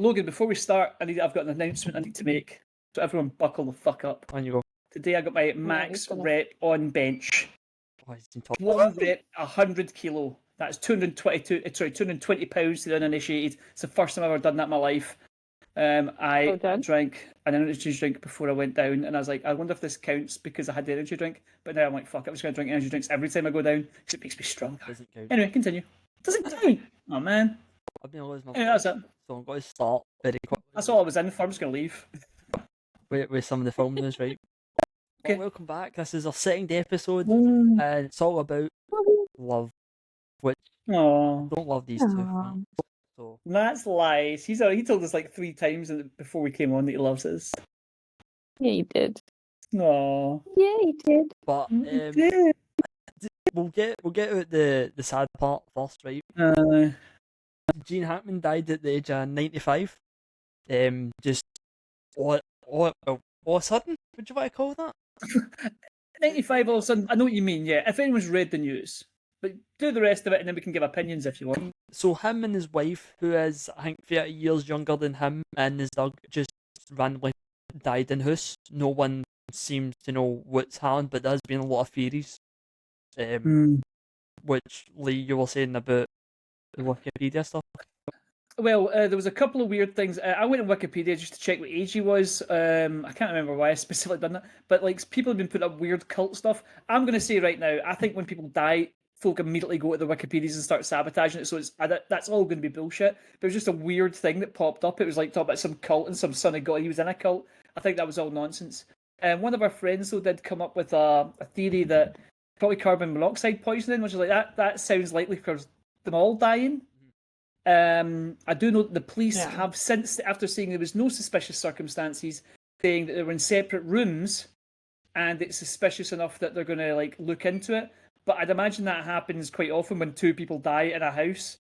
Logan, before we start, I've got an announcement I need to make. So everyone buckle the fuck up. On you go. Today I got my max rep on bench. Oh, he's been talking. One rep, 100 kilo. That's 220 pounds to the uninitiated. It's the first time I've ever done that in my life. I drank an energy drink before I went down, and I was like, I wonder if this counts because I had the energy drink. But now I'm like, fuck, I'm just going to drink energy drinks every time I go down because it makes me stronger. Doesn't count. Anyway, continue. Doesn't count. Oh, man. I've been losing my Anyway, that's it. So I'm going to start very quickly. That's all I was in for. I'm just going to leave. With some of the film news, right? Okay. Well, welcome back. This is our second episode, and it's all about love, which I don't love these two films. So that's lies. He told us like 3 times before we came on that he loves us. Yeah, he did. No. Yeah, he did. But we'll get out the sad part first, right? Gene Hackman died at the age of 95. Just all of a sudden, would you want to call that? 95 all of a sudden. I know what you mean. Yeah, if anyone's read the news, but do the rest of it, and then we can give opinions if you want. So him and his wife, who is I think 30 years younger than him, and his dog just randomly died in house. No one seems to know what's happened, but there's been a lot of theories. Which Lee, you were saying about the Wikipedia stuff. Well, there was a couple of weird things. I went on Wikipedia just to check what age he was. I can't remember why I specifically done that, but like people have been putting up weird cult stuff. I'm going to say right now, I think when people die, folk immediately go to the Wikipedias and start sabotaging it. So that's all going to be bullshit. But it was just a weird thing that popped up. It was like talking about some cult and some son of God. He was in a cult. I think that was all nonsense. And one of our friends though did come up with a theory that probably carbon monoxide poisoning, which is like that sounds likely because them all dying. I do know that the police have since, after saying there was no suspicious circumstances, saying that they were in separate rooms, and it's suspicious enough that they're going to like look into it. But I'd imagine that happens quite often when 2 people die in a house,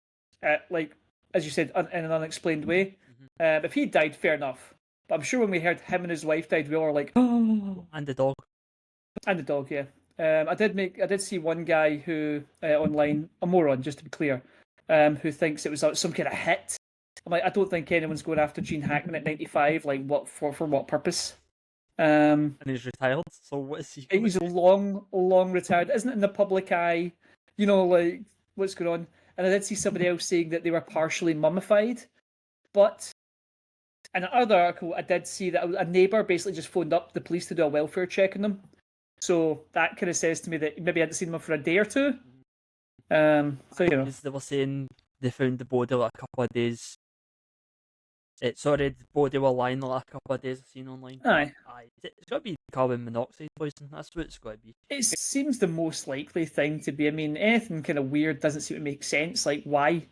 like as you said, in an unexplained way. If he died, fair enough. But I'm sure when we heard him and his wife died, we all were like, oh. And the dog. And the dog, yeah. I did see one guy who online, a moron, just to be clear. Who thinks it was some kind of hit. I'm like, I don't think anyone's going after Gene Hackman at 95. Like, what for what purpose? And he's retired. So what is he? He's long retired. Isn't it in the public eye? You know, like what's going on? And I did see somebody else saying that they were partially mummified. But in another article, I did see that a neighbour basically just phoned up the police to do a welfare check on them. So that kind of says to me that maybe I hadn't seen them for a day or 2. So you know, they were saying they found the body like a couple of days. The body were lying like a couple of days. I've seen online. Aye. It's got to be carbon monoxide poison. That's what it's got to be. It seems the most likely thing to be. I mean, anything kind of weird doesn't seem to make sense. Like, why?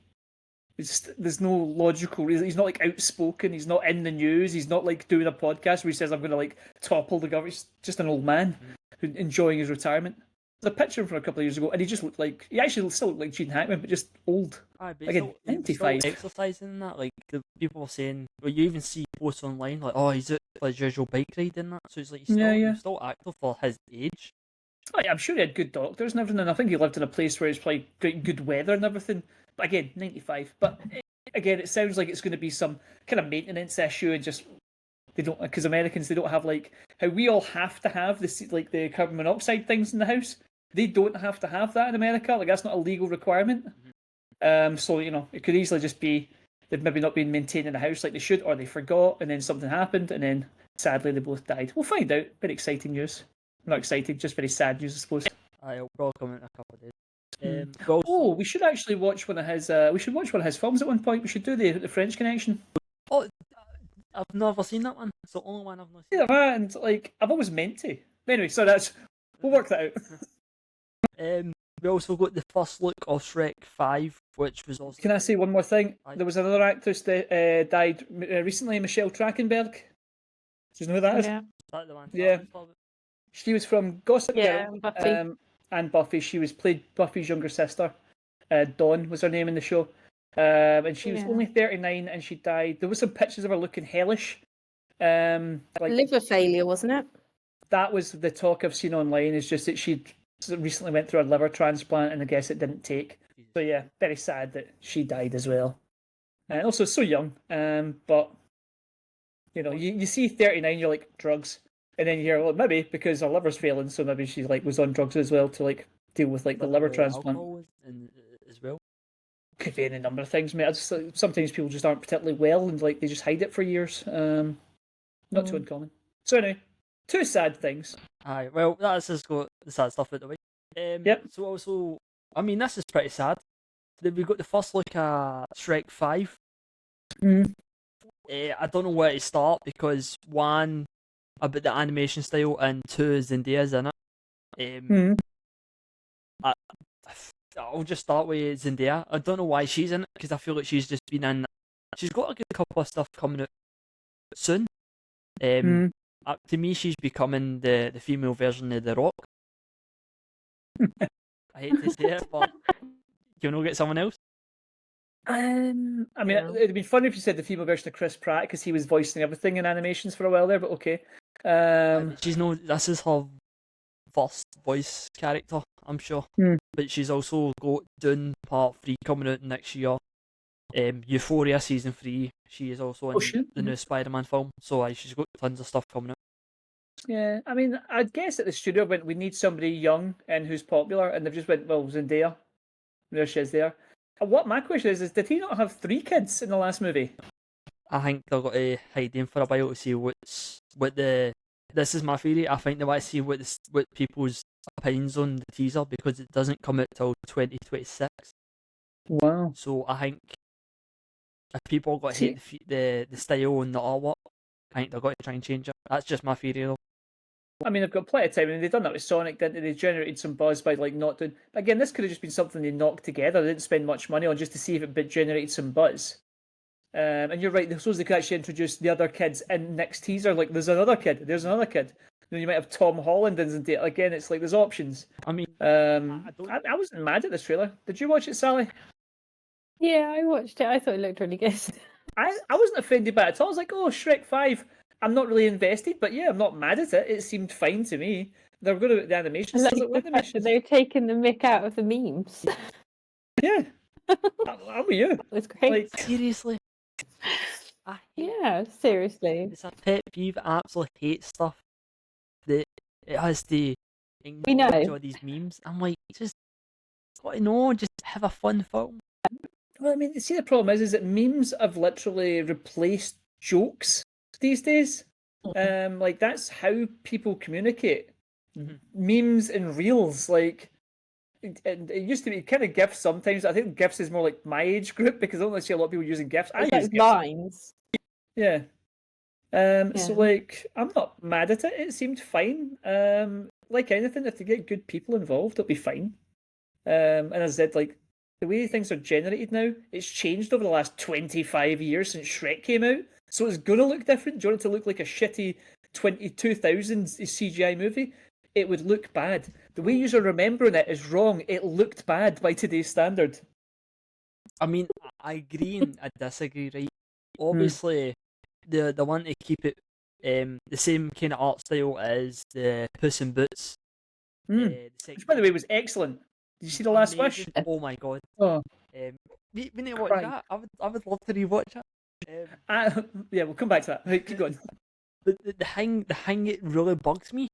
There's no logical reason. He's not like outspoken. He's not in the news. He's not like doing a podcast where he says, "I'm going to like topple the government." He's just an old man who's enjoying his retirement. There's a picture from a couple of years ago, and he just looked like he actually still looked like Gene Hackman, but just old. Again, 95. Exercising and that, like the people were saying, well, you even see posts online like, "Oh, he's at his usual bike ride and that." So it's like he's still active for his age. Oh, yeah, I'm sure he had good doctors and everything, and I think he lived in a place where it's probably good weather and everything. But again, 95. But again, it sounds like it's going to be some kind of maintenance issue, and just they don't, because Americans, they don't have like how we all have to have this, like the carbon monoxide things in the house. They don't have to have that in America. Like that's not a legal requirement. So you know, it could easily just be they've maybe not been maintaining the house like they should, or they forgot, and then something happened, and then sadly they both died. We'll find out. Very exciting news. Not exciting, just very sad news, I suppose. I'll probably come in a couple of days. We should actually watch one of his. We should watch one of his films at one point. We should do the French Connection. Oh, I've never seen that one. It's the only one I've not seen. Yeah, and like I've always meant to. Anyway, so we'll work that out. We also got the first look of Shrek 5, which was also... Can I say one more thing? There was another actress that died recently, Michelle Trachtenberg. Do you know who that is? Is that the one? Yeah. She was from Gossip Girl Buffy. And Buffy. She played Buffy's younger sister. Dawn was her name in the show. And she was only 39 and she died. There were some pictures of her looking hellish. Liver failure, wasn't it? That was the talk I've seen online, is just that she recently went through a liver transplant and I guess it didn't take. So yeah, very sad that she died as well. and also so young. But you know, you see 39, you're like drugs, and then you hear, well, maybe because her liver's failing, so maybe she like was on drugs as well to like deal with like the liver transplant. Alcohol as well. Could be any number of things, mate. I just sometimes people just aren't particularly well, and like they just hide it for years. Not too uncommon. So anyway, two sad things. Aye, well, that's just got the sad stuff out the way. Yep. So also, I mean, this is pretty sad. Then we got the first look at Shrek 5. I don't know where to start because one, about the animation style, and two, Zendaya's in it. I'll just start with Zendaya. I don't know why she's in it because I feel like she's just been in. She's got a good couple of stuff coming out soon. To me, she's becoming the female version of The Rock. I hate to say it, but you know, get someone else. I mean, it'd be funny if you said the female version of Chris Pratt because he was voicing everything in animations for a while there. But okay. She's no. This is her first voice character, I'm sure. But she's also got Dune Part 3 coming out next year. Euphoria Season 3. She is also in the new Spider-Man film. So she's got tons of stuff coming out. Yeah, I mean, I'd guess at the studio went, we need somebody young and who's popular, and they've just went, well, Zendaya. There she is there. What my question is did he not have 3 kids in the last movie? I think they've got to hide him for a while to see this is my theory. I think they want to see what people's opinions on the teaser because it doesn't come out till 2026. Wow. So I think if people got to hate the style and the artwork, I think they've got to try and change it. That's just my theory though. I mean, they've got plenty of time, and they've done that with Sonic, didn't they? They generated some buzz by like not doing. Again, this could have just been something they knocked together. They didn't spend much money on just to see if it generated some buzz. And you're right. I suppose they could actually introduce the other kids in next teaser. Like, there's another kid. There's another kid. Then you might have Tom Holland and again. It's like there's options. I mean, I wasn't mad at this trailer. Did you watch it, Sally? Yeah, I watched it. I thought it looked really good. I wasn't offended by it at all. I was like, oh, Shrek 5. I'm not really invested, but yeah, I'm not mad at it. It seemed fine to me. They're good at the animation. They're taking the mick out of the memes. Yeah. How are you? It's great. Like, seriously. Seriously. It's a pet peeve. I absolutely hate stuff that it has to acknowledge all these memes. I'm like, just got to know, just have a fun film. Well, I mean, see, the problem is that memes have literally replaced jokes these days. Like that's how people communicate. Memes and reels, like it used to be kind of GIFs sometimes. I think GIFs is more like my age group because I don't see a lot of people using GIFs. I use GIFs. Lines. Yeah. So like I'm not mad at it. It seemed fine. Like anything, if they get good people involved, it'll be fine. And as I said, like the way things are generated now, it's changed over the last 25 years since Shrek came out. So it's gonna look different. Do you want it to look like a shitty 2000s CGI movie? It would look bad. The way you're remembering it is wrong. It looked bad by today's standard. I mean, I agree and I disagree, right? Obviously, the one to keep it the same kind of art style as the Puss in Boots. Which, by the way, was excellent. Did you see The Last Wish? Oh my god. Oh. We need to watch that. I would love to rewatch it. Yeah, we'll come back to that. Right, keep going. But the thing that really bugs me.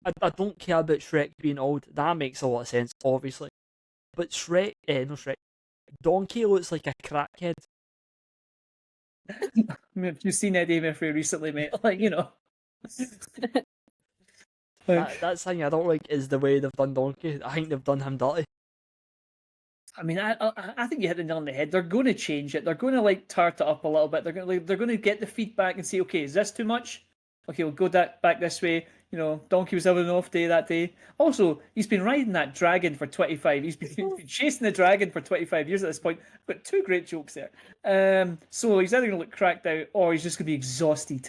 I don't care about Shrek being old. That makes a lot of sense, obviously. But Donkey looks like a crackhead. I mean, if you've seen Eddie Murphy recently, mate, like, you know. That's something I don't like is the way they've done Donkey. I think they've done him dirty. I mean, I think you hit the nail on the head. They're going to change it. They're going to like tart it up a little bit. They're going to get the feedback and say, okay, is this too much? Okay, we'll go back this way. You know, Donkey was having an off day that day. Also, he's been riding that dragon for 25. He's been chasing the dragon for 25 years at this point. I've got 2 great jokes there. So he's either going to look cracked out or he's just going to be exhausted.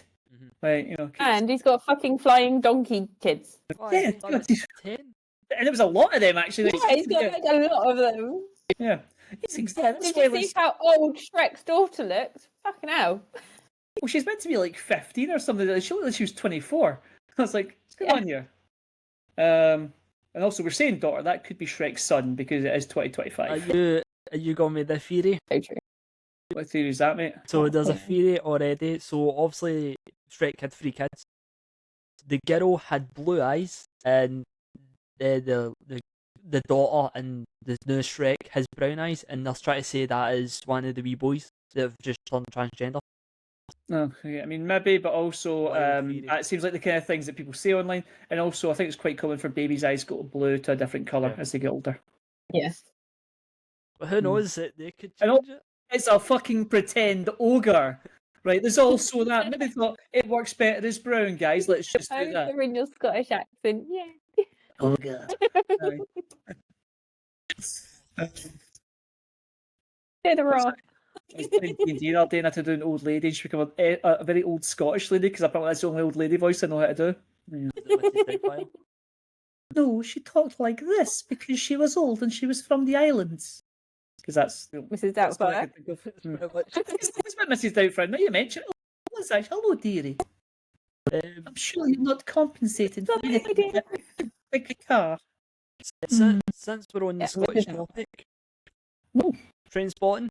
Right, you know. And he's got fucking flying donkey kids. Yeah, and there was a lot of them actually. Yeah, he's got like a lot of them. Yeah. Did you see how old Shrek's daughter looks? Fucking hell. Well, she's meant to be like 15 or something. She looked like she was 24. I was like, what's going on here? And also, we're saying daughter. That could be Shrek's son because it is 2025. Are you going with the theory? So true. What theory is that, mate? So there's a theory already. So obviously, Shrek had 3 kids. The girl had blue eyes, and the daughter in the new Shrek has brown eyes, and they're trying to say that is one of the wee boys that have just turned transgender. Okay, I mean maybe, but also Wild theory. it seems like the kind of things that people say online, and also I think it's quite common for babies' eyes go blue to a different colour Yeah. as they get older. Yes. But who knows? They could And al- change it. It's a fucking pretend ogre, right? There's also that. Maybe thought it works better as brown, guys. Let's just do that. You're in your Scottish accent. Yeah. Ogre. Get the raw. I was playing D&D the other day and I had to do an old lady. She became a very old Scottish lady because apparently that's the only old lady voice I know how to do. Yeah. Is it Mrs. Doubtfire? No, she talked like this because she was old and she was from the islands. Because that's Mrs. that's what I Doubtfire. could think of. Pretty much. It's what Mrs. Doubtfire. Now you mentioned it. What's that? Hello, dearie. I'm sure you're not compensated for anything. Big car. Since we're on the Yeah, Scottish Mrs. topic, No. Trainspotting,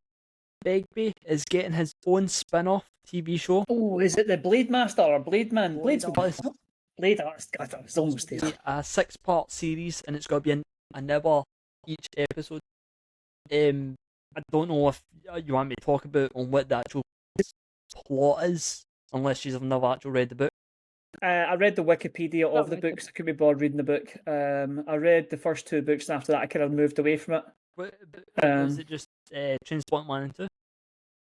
Begbie is getting his own spin-off TV show. Oh, is it the Blade Master or Blade Man? Blade Artist. Blade Artist. God, it's almost there. A 6-part series, and it's got to be an hour each episode. I don't know if you want me to talk about on what the actual plot is, unless you've never actually read the book. I read the Wikipedia of the books. I couldn't be bothered reading the book. I read the first 2 books, and after that, I kind of moved away from it. Was it just Trainspotting 1 and 2?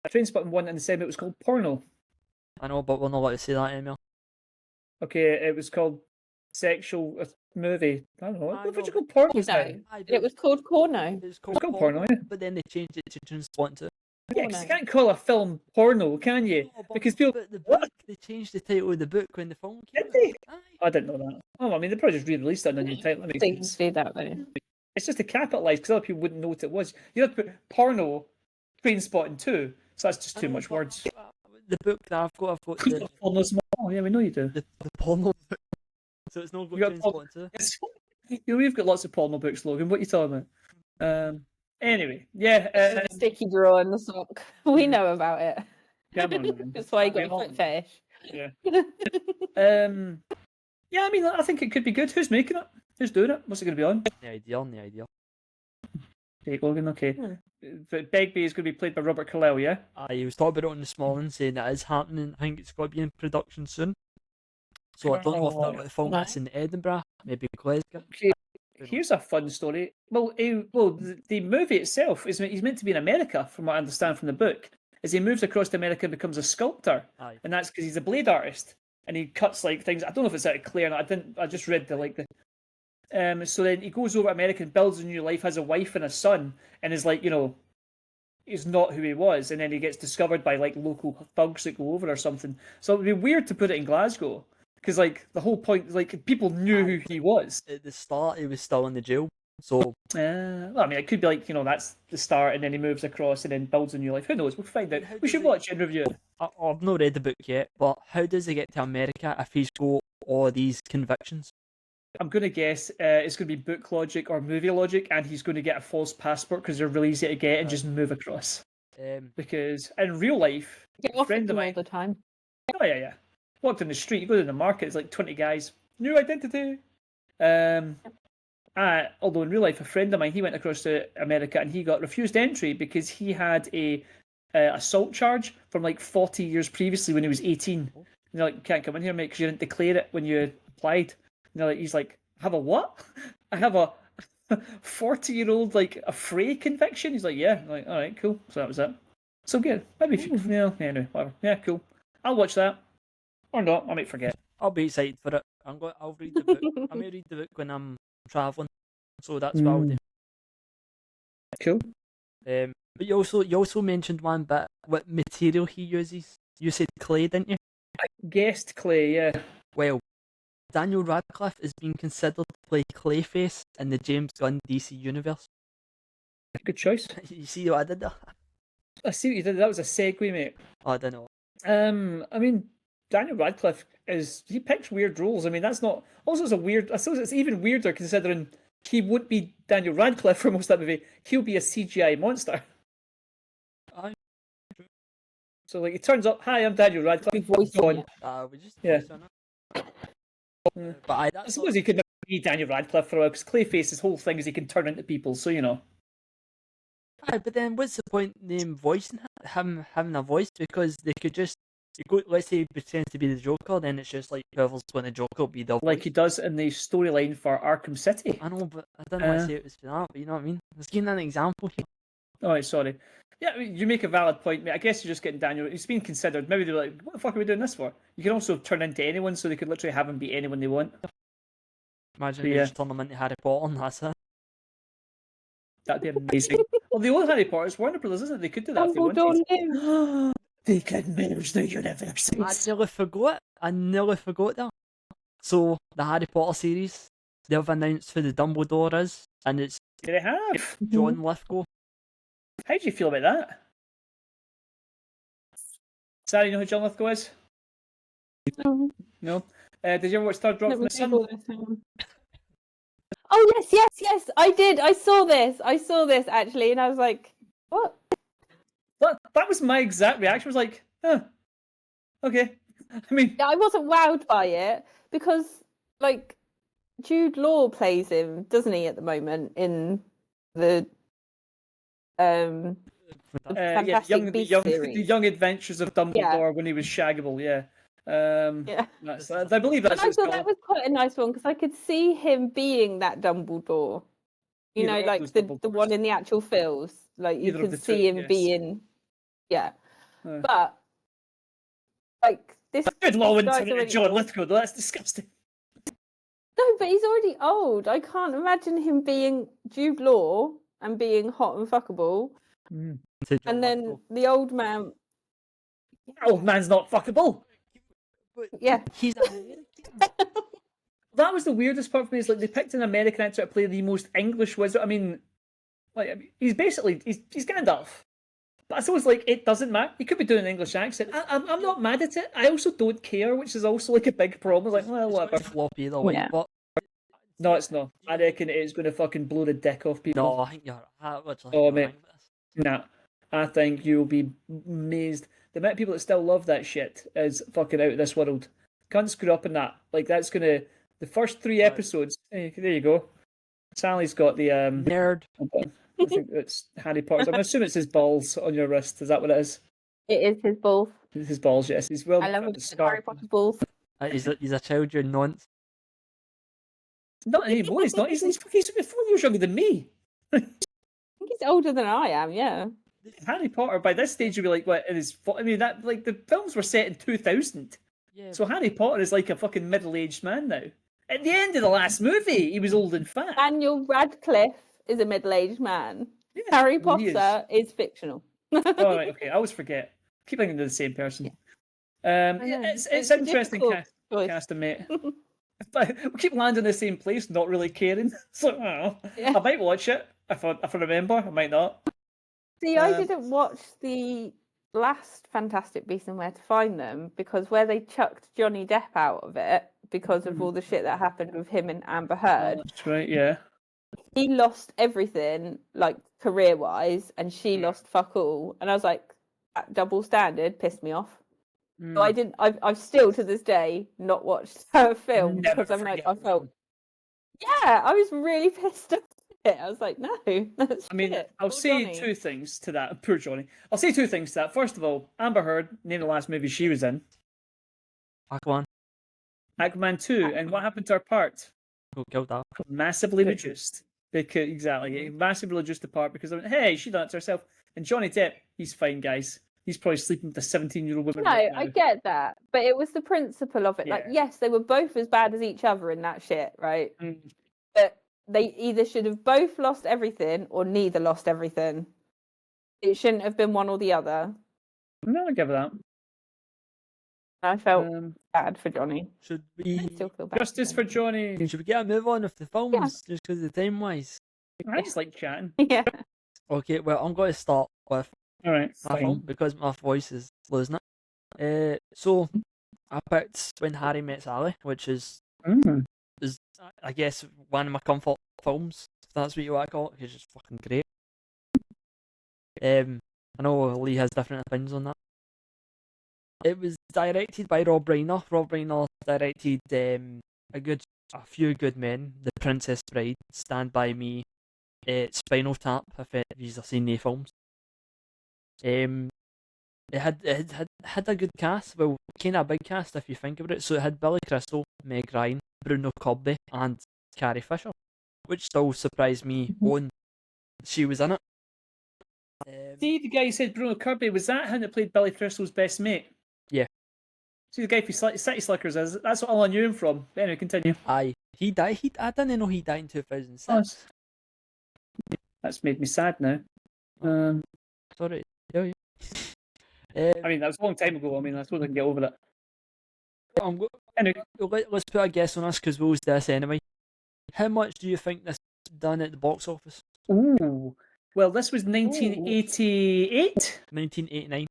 Trainspotting 1 and the second it was called Porno. I know, but we're not allowed to say that, Emil. Okay, it was called Sexual Movie. I don't know. What I would you know, call porno? No. It was called Corno. It's called Porno, yeah. but then they changed it to Trainspotting 2. Yeah, 'cause you can't call a film porno, can you? No, Because people. but the book, they changed the title of the book when the film came Did out. they? Aye. I didn't know that. Oh, I mean, they probably just re-released it on a new title. That makes They sense. do that though. It's just to capitalise because other people wouldn't know what it was. You have to put porno, Trainspotting 2, so that's just I too know, much but, words. The book that I've got the, Porno small. Oh, yeah, we know you do. the porno book. So it's not You going got Trainspotting 2. You know, we've got lots of porno books, Logan. What are you talking about? Anyway, yeah. Sticky drawer in the sock. We know about it. Come on, man. That's why you We got a all- foot fetish. Yeah. Yeah, I mean, I think it could be good. Who's making it? Who's doing it? What's it going to be on? The idea. Jake Logan, okay. But Begbie is going to be played by Robert Carlyle, yeah? I was talking about it on this morning, saying that is happening. I think it's got to be in production soon. So I don't know if they're going to film this in Edinburgh, maybe Glasgow. Okay. Here's a fun story. Well, the movie itself he's meant to be in America, from what I understand from the book. As he moves across to America and becomes a sculptor, Aye. and that's because he's a blade artist, and he cuts like things. I don't know if it's out of clear or not. I just read the. So then he goes over to America and builds a new life, has a wife and a son, and is like, he's not who he was, and then he gets discovered by like local thugs that go over or something. So it'd be weird to put it in Glasgow. Because, like, the whole point, like, people knew who he was. At the start, he was still in the jail. So, Well, I mean, it could be like, that's the start, and then he moves across and then builds a new life. Who knows? We'll find out. We should watch and review it. I've not read the book yet, but how does he get to America if he's got all these convictions? I'm going to guess it's going to be book logic or movie logic, and he's going to get a false passport because they're really easy to get and just move across. Because in real life, Get a off friend of all mine. the time. Oh, yeah. Walked in the street, you go to the market, it's like 20 guys. New identity. Although in real life, a friend of mine, he went across to America and he got refused entry because he had a assault charge from like 40 years previously when he was 18. And they're like, you can't come in here, mate, because you didn't declare it when you applied. And he's like, I have a what? I have a 40-year-old, like, a fray conviction? He's like, yeah. I'm like, all right, cool. So that was it. So good. Maybe if you, anyway, whatever. Yeah, cool. I'll watch that. Or not, I might forget. I'll be excited for it. I'll read the book. I may read the book when I'm travelling, so that's what I'll do. Cool. But you also mentioned one bit what material he uses. You said clay, didn't you? I guessed clay, yeah. Well, Daniel Radcliffe is being considered to play Clayface in the James Gunn DC universe. Good choice. You see what I did there? I see what you did. That was a segue, mate. Oh, I don't know. I mean, Daniel Radcliffe he picks weird roles. I mean, that's not. Also, I suppose it's even weirder considering he won't be Daniel Radcliffe for most of that movie. He'll be a CGI monster. Aye, true. So like he turns up, hi, I'm Daniel Radcliffe. Voicing Gone. it. We just Yeah. on it. Yeah. But I that's suppose he could never be Daniel Radcliffe for a while because Clayface's whole thing is he can turn into people. So you know. But then what's the point in them voicing him having a voice? Because they could just let's say he pretends to be the Joker, then it's just like whoever's when the Joker will be the Like voice. he does in the storyline for Arkham City. I know, but I don't want to say it was for that, but you know what I mean? Let's give an example here. Oh, right, sorry. Yeah, I mean, you make a valid point, mate. I guess you're just getting Daniel. He's been considered. Maybe they're like, what the fuck are we doing this for? You can also turn into anyone, so they could literally have him be anyone they want. Imagine if you just turn them into Harry Potter and that's it. That'd be amazing. Well, the old Harry Potter's Warner Brothers, isn't it? They could do that if they Dumbledore wanted. lives. They could merge the universes. I nearly forgot that. So, the Harry Potter series, they've announced who the Dumbledore is, and it's They have. John Lithgow. How do you feel about that? Sarah, you know who John Lithgow is? No. Did you ever watch Third Rock from the Sun? Oh yes, I did. I saw this actually, and I was like, what? That was my exact reaction. I was like, huh, okay. I mean, I wasn't wowed by it because, like, Jude Law plays him, doesn't he, at the moment in the Fantastic the Beasts series. the Young Adventures of Dumbledore when he was Shaggable. Yeah. I believe that's. And I thought that was quite a nice one because I could see him being that Dumbledore. You know, like the one in the actual films. Like you could see him being, but like this. Jude Law wouldn't turn into John Lithgow, though. That's disgusting. No, but he's already old. I can't imagine him being Jude Law and being hot and fuckable. And then the old man. Old man's not fuckable. Yeah. He's That was the weirdest part for me. Is like they picked an American actor to play the most English wizard. I mean, he's basically he's Gandalf. But I suppose like it doesn't matter. He could be doing an English accent. I'm not mad at it. I also don't care, which is also like a big problem. Like, well, whatever. Floppy either way, but no, it's not. I reckon it's going to fucking blow the dick off people. No, I think you're. Oh mate, nah. I think you'll be amazed. The amount of people that still love that shit is fucking out of this world. Can't screw up in that. Like that's gonna. The first 3 episodes. Hey, there you go. Sally's got the nerd. I think it's Harry Potter's. I'm assuming it's his balls on your wrist. Is that what it is? It is his balls. It's his balls, yes. He's well. I love Harry Potter's balls. He's a child you're nonce. Not anymore. He's not. He's 4 years younger than me. I think he's older than I am. Yeah. Harry Potter. By this stage, you'd be like, what? In his? I mean, that like the films were set in 2000. Yeah. So Harry Potter is like a fucking middle-aged man now. At the end of the last movie, he was old and fat. Daniel Radcliffe is a middle-aged man. Yeah, Harry Potter is fictional. Oh, right, okay. I always forget. Keep thinking they're the same person. It's interesting casting, mate. But we keep landing in the same place, not really caring. So I might watch it if I remember. I might not. See, I didn't watch the last Fantastic Beasts and Where to Find Them because where they chucked Johnny Depp out of it because of all the shit that happened with him and Amber Heard. That's right, yeah. He lost everything, like career-wise, and she lost fuck all. And I was like, that double standard pissed me off. So I didn't. I've still to this day not watched her film because I'm like, I felt. Yeah, I was really pissed off. I was like, no. I mean, I'll say 2 things to that. Poor Johnny. I'll say 2 things to that. First of all, Amber Heard, name the last movie she was in. Aquaman. Aquaman 2. And what happened to her part? Killed that. Massively reduced. Exactly. Massively reduced the part because, hey, she done it to herself. And Johnny Depp, he's fine, guys. He's probably sleeping with a 17-year-old woman. No, I get that. But it was the principle of it. Yeah. Like, yes, they were both as bad as each other in that shit, right? But they either should have both lost everything or neither lost everything. It shouldn't have been one or the other. No, I'll give that. I felt bad for Johnny. Should we still feel bad justice for Johnny? Should we get a move on with the films just because of the time wise? I just like chatting. Yeah. Okay, well I'm going to start with my film because my voice is losing it. So I picked When Harry Met Sally, which is I guess one of my comfort films. If that's what you want to call it. It's just fucking great. I know Lee has different opinions on that. It was directed by Rob Reiner. Rob Reiner directed a few good men: The Princess Bride, Stand by Me, Spinal Tap. If you've seen the films, it had a good cast. Well, kind of a big cast if you think about it. So it had Billy Crystal, Meg Ryan, Bruno Kirby, and Carrie Fisher, which still surprised me when she was in it. See, the guy who said Bruno Kirby, was that him that played Billy Crystal's best mate? Yeah. See, the guy from City Slickers is. That's all I knew him from. Anyway, continue. Aye. He died. I didn't know he died in 2006. That's made me sad now. Sorry. Yeah. I mean, that was a long time ago. I mean, I suppose I can get over it. Anyway, let's put a guess on this because we'll do this anyway. How much do you think this done at the box office? Ooh. Well, this was 1988? 1989.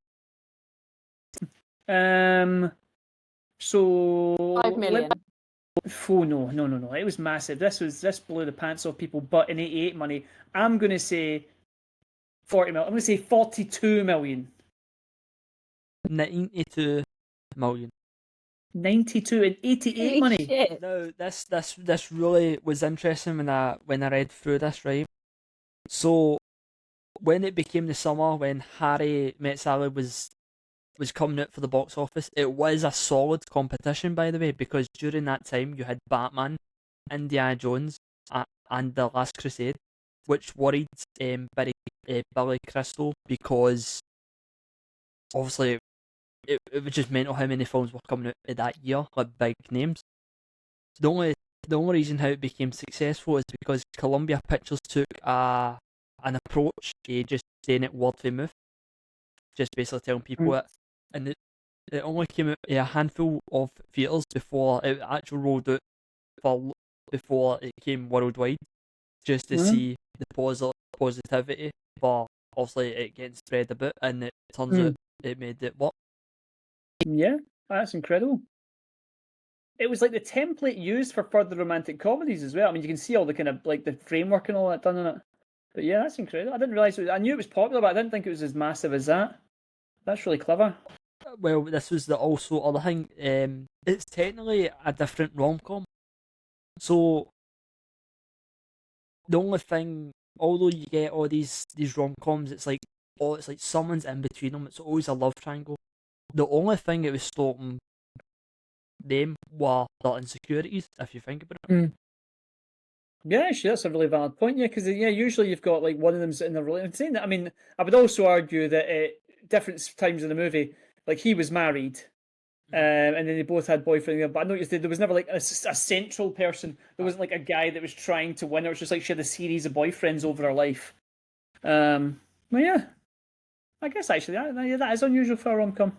So 5 million. Oh no! It was massive. This blew the pants off people. But in '88 money, I'm going to say 40 million. I'm going to say 42 million. 92 million. 92 and 88 Holy money. Shit. No, this really was interesting when I read through this, right? So when it became the summer, when Harry Met Sally was coming out for the box office, it was a solid competition, by the way, because during that time you had Batman, Indiana Jones, and The Last Crusade, which worried Billy Crystal because obviously it was just mental how many films were coming out that year, like big names. The only reason how it became successful is because Columbia Pictures took an approach to just saying it word for mouth, just basically telling people it, and it only came out in a handful of theatres before it actually rolled out before it came worldwide, just to see the positivity. But obviously it getting spread about, and it turns out it made it work. Yeah, that's incredible. It was like the template used for further romantic comedies as well. I mean, you can see all the kind of like the framework and all that done in it. But yeah, that's incredible. I didn't realize I knew it was popular, but I didn't think it was as massive as that. That's really clever. Well, this was the also other thing. It's technically a different rom-com. So the only thing, although you get all these rom-coms, it's like someone's in between them. It's always a love triangle. The only thing that was stopping them were the insecurities, if you think about it. Yeah, actually, that's a really valid point. Yeah, because usually you've got like one of them's in a relationship. I mean, I would also argue that at different times in the movie, like he was married, and then they both had boyfriends. But I noticed that there was never like a central person. There wasn't like a guy that was trying to win her. It was just like she had a series of boyfriends over her life. Well, yeah, I guess actually that is unusual for a rom-com.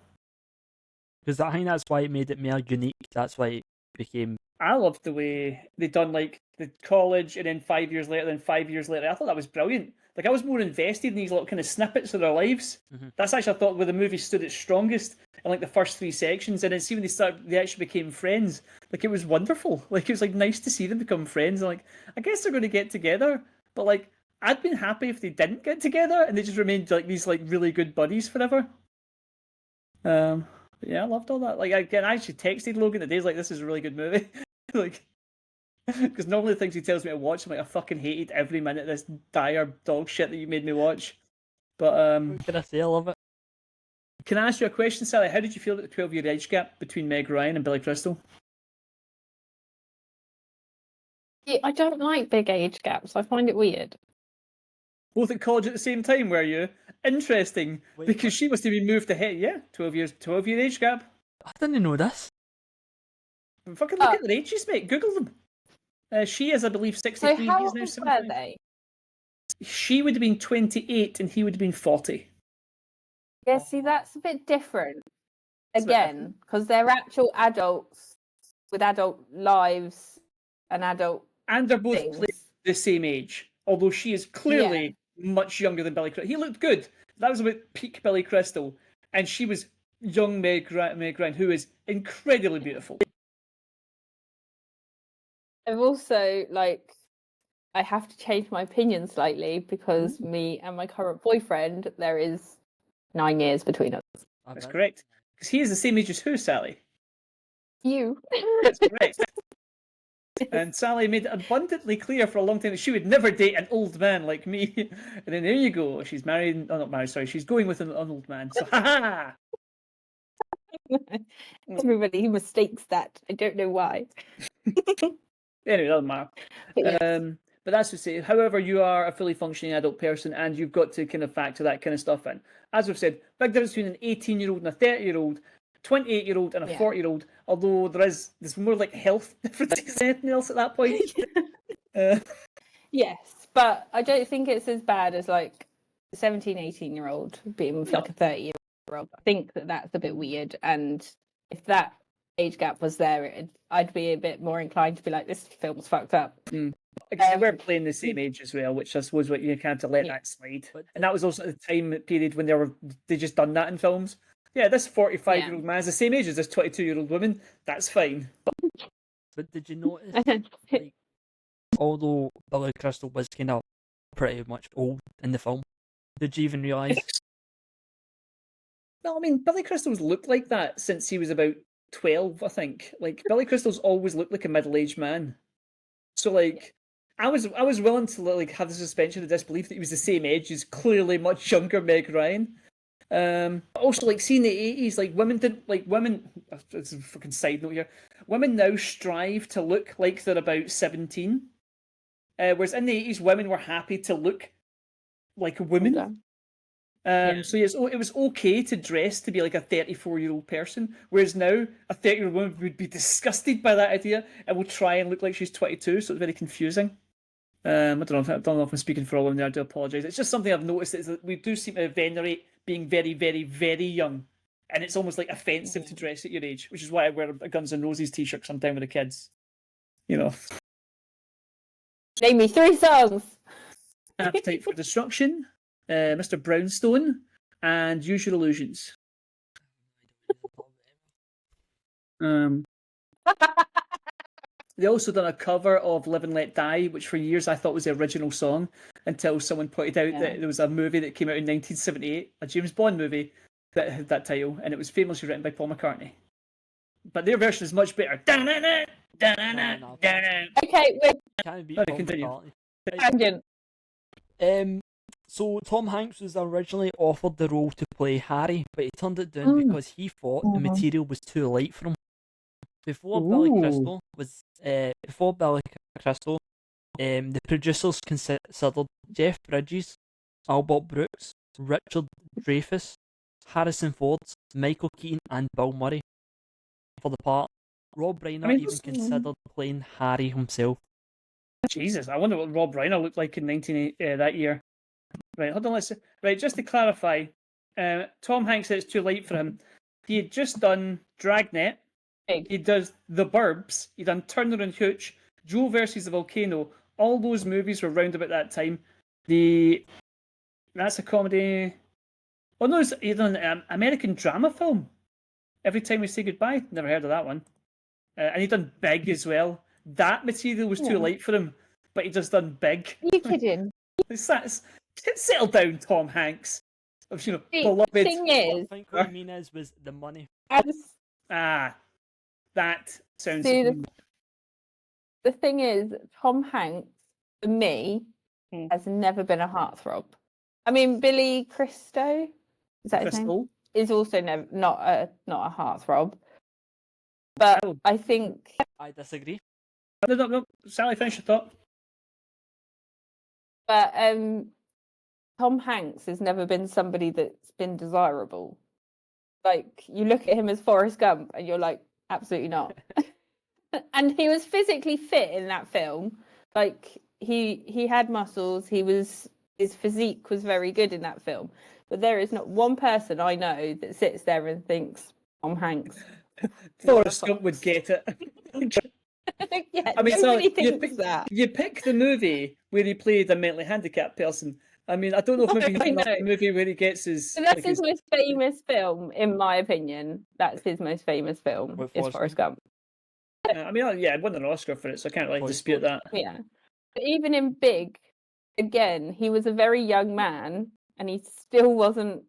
Because I think that's why it made it more unique. That's why it became. I loved the way they done like the college and then 5 years later, then 5 years later. I thought that was brilliant. Like I was more invested in these little kind of snippets of their lives. That's actually I thought where the movie stood its strongest in like the first 3 sections, and then see when they actually became friends. Like it was wonderful. Like it was like nice to see them become friends. And like I guess they're going to get together, but like I'd been happy if they didn't get together and they just remained like these like really good buddies forever. Yeah, I loved all that. Like again, I actually texted Logan today. Like, this is a really good movie. Like, because normally the things he tells me to watch, I'm like, I fucking hated every minute of this dire dog shit that you made me watch. But What can I say? I love it. Can I ask you a question, Sally? How did you feel about the 12-year age gap between Meg Ryan and Billy Crystal? Yeah, I don't like big age gaps. I find it weird. Both at college at the same time, were you? Interesting, because she must have been moved ahead. Yeah, 12-year age gap. I didn't know this. Fucking look at their ages, mate. Google them. She is, I believe, 63. So how old were they? She would have been 28 and he would have been 40. Yeah, see, that's a bit different. Again, because they're actual adults with adult lives and adult And they're both things. the same age. Although she is clearly much younger than Billy Crystal. He looked good. That was about peak Billy Crystal. And she was young Meg Ryan, who is incredibly beautiful. I've also, like, I have to change my opinion slightly because me and my current boyfriend, there is 9 years between us. That's correct. Because he is the same age as who, Sally? You. That's correct. And Sally made it abundantly clear for a long time that she would never date an old man like me. And then there you go. She's married. Oh, not married, sorry. She's going with an old man. So, ha Everybody mistakes that. I don't know why. Anyway, doesn't matter. But yes. But that's to say, however, you are a fully functioning adult person and you've got to kind of factor that kind of stuff in. As we've said, big difference between an 18-year-old and a 30-year-old, 28-year-old and a 40-year-old, although there's more like health differences than anything else at that point. Yes, but I don't think it's as bad as like a 17, 18-year-old being with like a 30-year-old. I think that's a bit weird. And if that age gap was there, I'd be a bit more inclined to be like, this film's fucked up. Because they were playing the same age as well, which I suppose what you can't let that slide. And that was also the time period when they just done that in films. Yeah, this 45-year-old man is the same age as this 22-year-old woman. That's fine. But did you notice, like, although Billy Crystal was kind of pretty much old in the film, did you even realise? No, I mean, Billy Crystal's looked like that since he was about 12, I think. Like, Billy Crystal's always looked like a middle-aged man. So, like, I was willing to like have the suspension of disbelief that he was the same age as clearly much younger Meg Ryan. Also, like, seeing the 80s, like, women, it's a fucking side note here, women now strive to look like they're about 17, whereas in the 80s, women were happy to look like a woman. So yes, it was okay to dress to be like a 34-year-old person, whereas now a 30-year-old woman would be disgusted by that idea and will try and look like she's 22, so it's very confusing. I don't know if I'm speaking for all of them there, I do apologise. It's just something I've noticed is that we do seem to venerate being very, very, very young. And it's almost like offensive to dress at your age, which is why I wear a Guns N' Roses t-shirt because I'm down with the kids. You know. Name me 3 songs. Appetite for Destruction, Mr. Brownstone, and Use Your Illusions. They also done a cover of Live and Let Die, which for years I thought was the original song, until someone pointed out that there was a movie that came out in 1978, a James Bond movie, that had that title, and it was famously written by Paul McCartney. But their version is much better. Okay, wait. Sorry, continue. Tangent. So Tom Hanks was originally offered the role to play Harry, but he turned it down because he thought the material was too light for him. Before Billy Crystal, the producers considered Jeff Bridges, Albert Brooks, Richard Dreyfuss, Harrison Ford, Michael Keaton, and Bill Murray for the part. Rob Reiner even considered playing Harry himself. Jesus, I wonder what Rob Reiner looked like in that year. Right, hold on, just to clarify, Tom Hanks said it's too late for him. He had just done Dragnet. He does The Burbs. He done Turner and Hooch, Joe versus the Volcano. All those movies were round about that time. That's a comedy. Oh no, he done an American drama film. Every Time We Say Goodbye. Never heard of that one. And he done Big as well. That material was too light for him, but he just done Big. Are you kidding? Settle down, Tom Hanks. Beloved. The thing is, I think what you mean was the money. That sounds. The thing is, Tom Hanks, for me, has never been a heartthrob. I mean, Billy Crystal, is that his name? Is also not a heartthrob. But I think I disagree. No. Sally, finish your thought. But Tom Hanks has never been somebody that's been desirable. Like, you look at him as Forrest Gump, and you're like, absolutely not. And he was physically fit in that film. Like, he had muscles. His physique was very good in that film. But there is not one person I know that sits there and thinks Tom Hanks. Forrest Gump would get it. Yeah, I mean, nobody thinks that. You pick the movie where he played a mentally handicapped person. I mean, I don't know if maybe the movie where he gets his. So that's his most famous film, in my opinion. That's his most famous film. Is Forrest Gump. I mean, I won an Oscar for it, so I can't really dispute that. Yeah, but even in Big, again, he was a very young man, and he still wasn't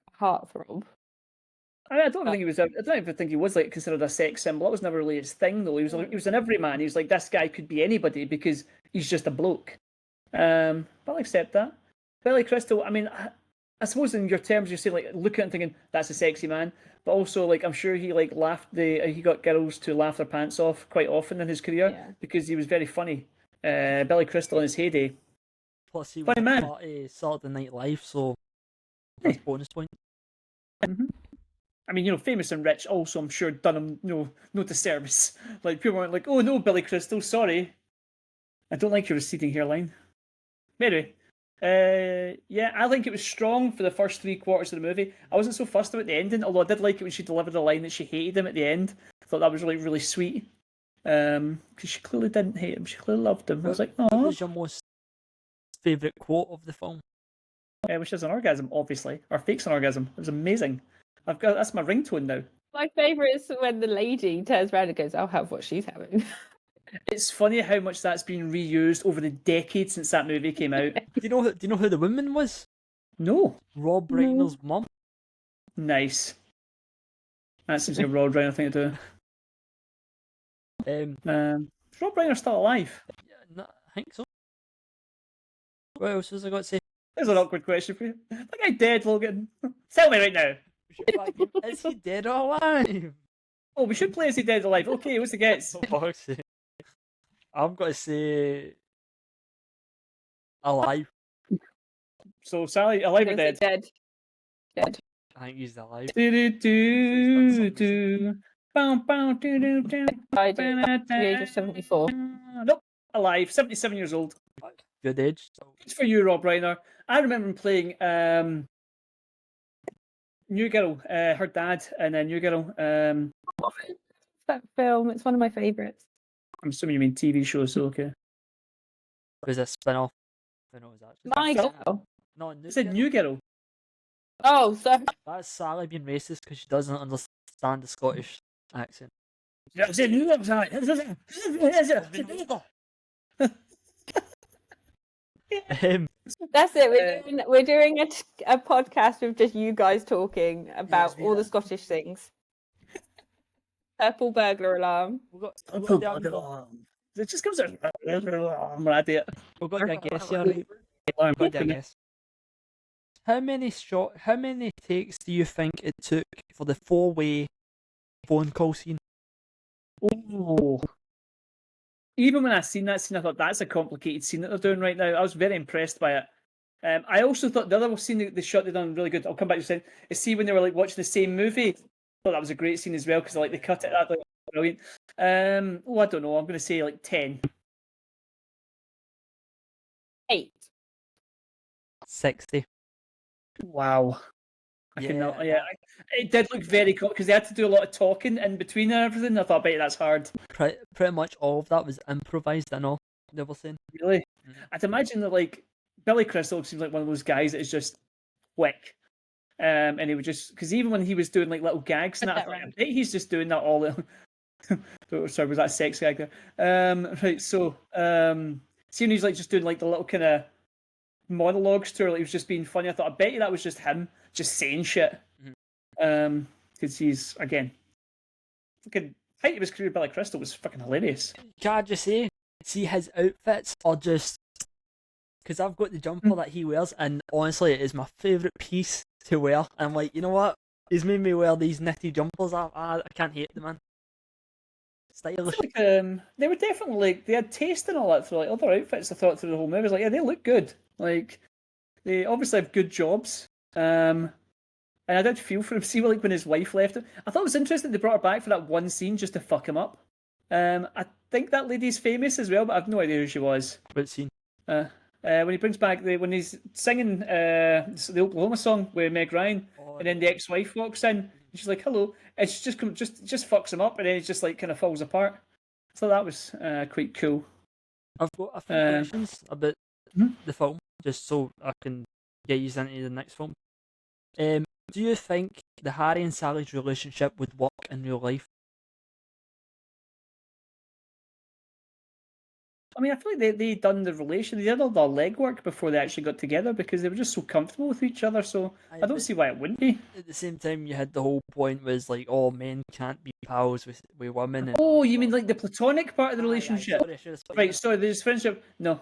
a heartthrob. I don't think he was. I don't even think he was like considered a sex symbol. That was never really his thing, though. He was an everyman. He was like, this guy could be anybody because he's just a bloke. But I'll accept that. Billy Crystal. I mean, I suppose in your terms, you're saying like look at it and thinking that's a sexy man, but also like I'm sure he like he got girls to laugh their pants off quite often in his career because he was very funny. Billy Crystal in his heyday. Plus, he was Funny man. part of Saturday Night Live, so that's bonus point. Mm-hmm. I mean, famous and rich also, I'm sure, done him no disservice. Like, people weren't like, oh no, Billy Crystal, sorry. I don't like your receding hairline. Anyway, yeah, I think it was strong for the first 3/4 of the movie. I wasn't so fussed about the ending, although I did like it when she delivered the line that she hated him at the end. I thought that was really, really sweet. Because she clearly didn't hate him. She clearly loved him. I was like, oh. What was your most favourite quote of the film? Which is an orgasm, obviously. Or fakes an orgasm. It was amazing. That's my ringtone now. My favourite is when the lady turns around and goes, I'll have what she's having. It's funny how much that's been reused over the decades since that movie came out. Do you know who the woman was? No. Rob Reiner's mum. Nice. That seems like a Rob Reiner thing to do. Is Rob Reiner still alive? Yeah, no, I think so. What else was I got to say? There's an awkward question for you. That guy dead, Logan. Tell me right now. Is he dead or alive? Oh, we should play Is He Dead or Alive? Okay, what's the guess? I'm going to say alive. So, Sally, alive or dead? Dead. I think he's alive. Died at the age of 74. Nope, alive, 77 years old. Good age. Good for you, Rob Reiner. I remember him playing New Girl, her dad, and then New Girl. That film, it's one of my favourites. I'm assuming you mean TV show, so okay. It was a spin-off. I know it was actually. My Girl. No, It said New Girl. Oh, sorry. That's Sally being racist because she doesn't understand the Scottish accent. I said New Girl. That's it. We're doing a podcast with just you guys talking about all the Scottish things. Purple burglar alarm. Purple burglar alarm. It just comes out. I'm an idiot. We've got a guess here, right? We've got a guess. How many takes do you think it took for the 4-way phone call scene? Oh. Even when I seen that scene, I thought that's a complicated scene that they're doing right now. I was very impressed by it. I also thought the other scene they shot they done really good. I'll come back to saying is see when they were like watching the same movie. I thought that was a great scene as well because like they cut it. That like brilliant. I don't know. I'm going to say like 10. 8. 60. Wow. Yeah. It did look very cool because they had to do a lot of talking in between and everything. I thought, I bet that's hard. Pretty much all of that was improvised and all. They were saying. Really? Mm-hmm. I'd imagine that like Billy Crystal seems like one of those guys that is just quick. And he would just because even when he was doing like little gags and that, I bet he's just doing that all. Sorry, was that a sex gag there? Right. So, seeing he's like just doing like the little kind of monologues to her, like he was just being funny. I thought, I bet you that was just him just saying shit. Because he's again, fucking height of his career. Billy Crystal was fucking hilarious. Can I just say, see his outfits are just because I've got the jumper that he wears, and honestly, it is my favourite piece to wear. And I'm like, you know what? He's made me wear these nifty jumpers. I can't hate the man. Stylish. Like, they were definitely like they had taste and all that through like other outfits. I thought through the whole movie, I was like, yeah, they look good. Like they obviously have good jobs. And I did feel for him. See, like when his wife left him, I thought it was interesting they brought her back for that one scene just to fuck him up. I think that lady's famous as well, but I've no idea who she was. What scene? When he brings back when he's singing the Oklahoma song with Meg Ryan, and then the ex-wife walks in, and she's like, "Hello," and she just fucks him up, and then he just like kind of falls apart. So that was quite cool. I've got a few questions about the film, just so I can get you into the next film. Do you think the Harry and Sally's relationship would work in real life? I mean, I feel like they done the relation. They did all the legwork before they actually got together because they were just so comfortable with each other. So I don't see why it wouldn't be. At the same time, you had the whole point was like, oh, men can't be pals with women. And Oh, you mean like the platonic part of the relationship? Sorry, I should have explained Right. that. So there's friendship. No.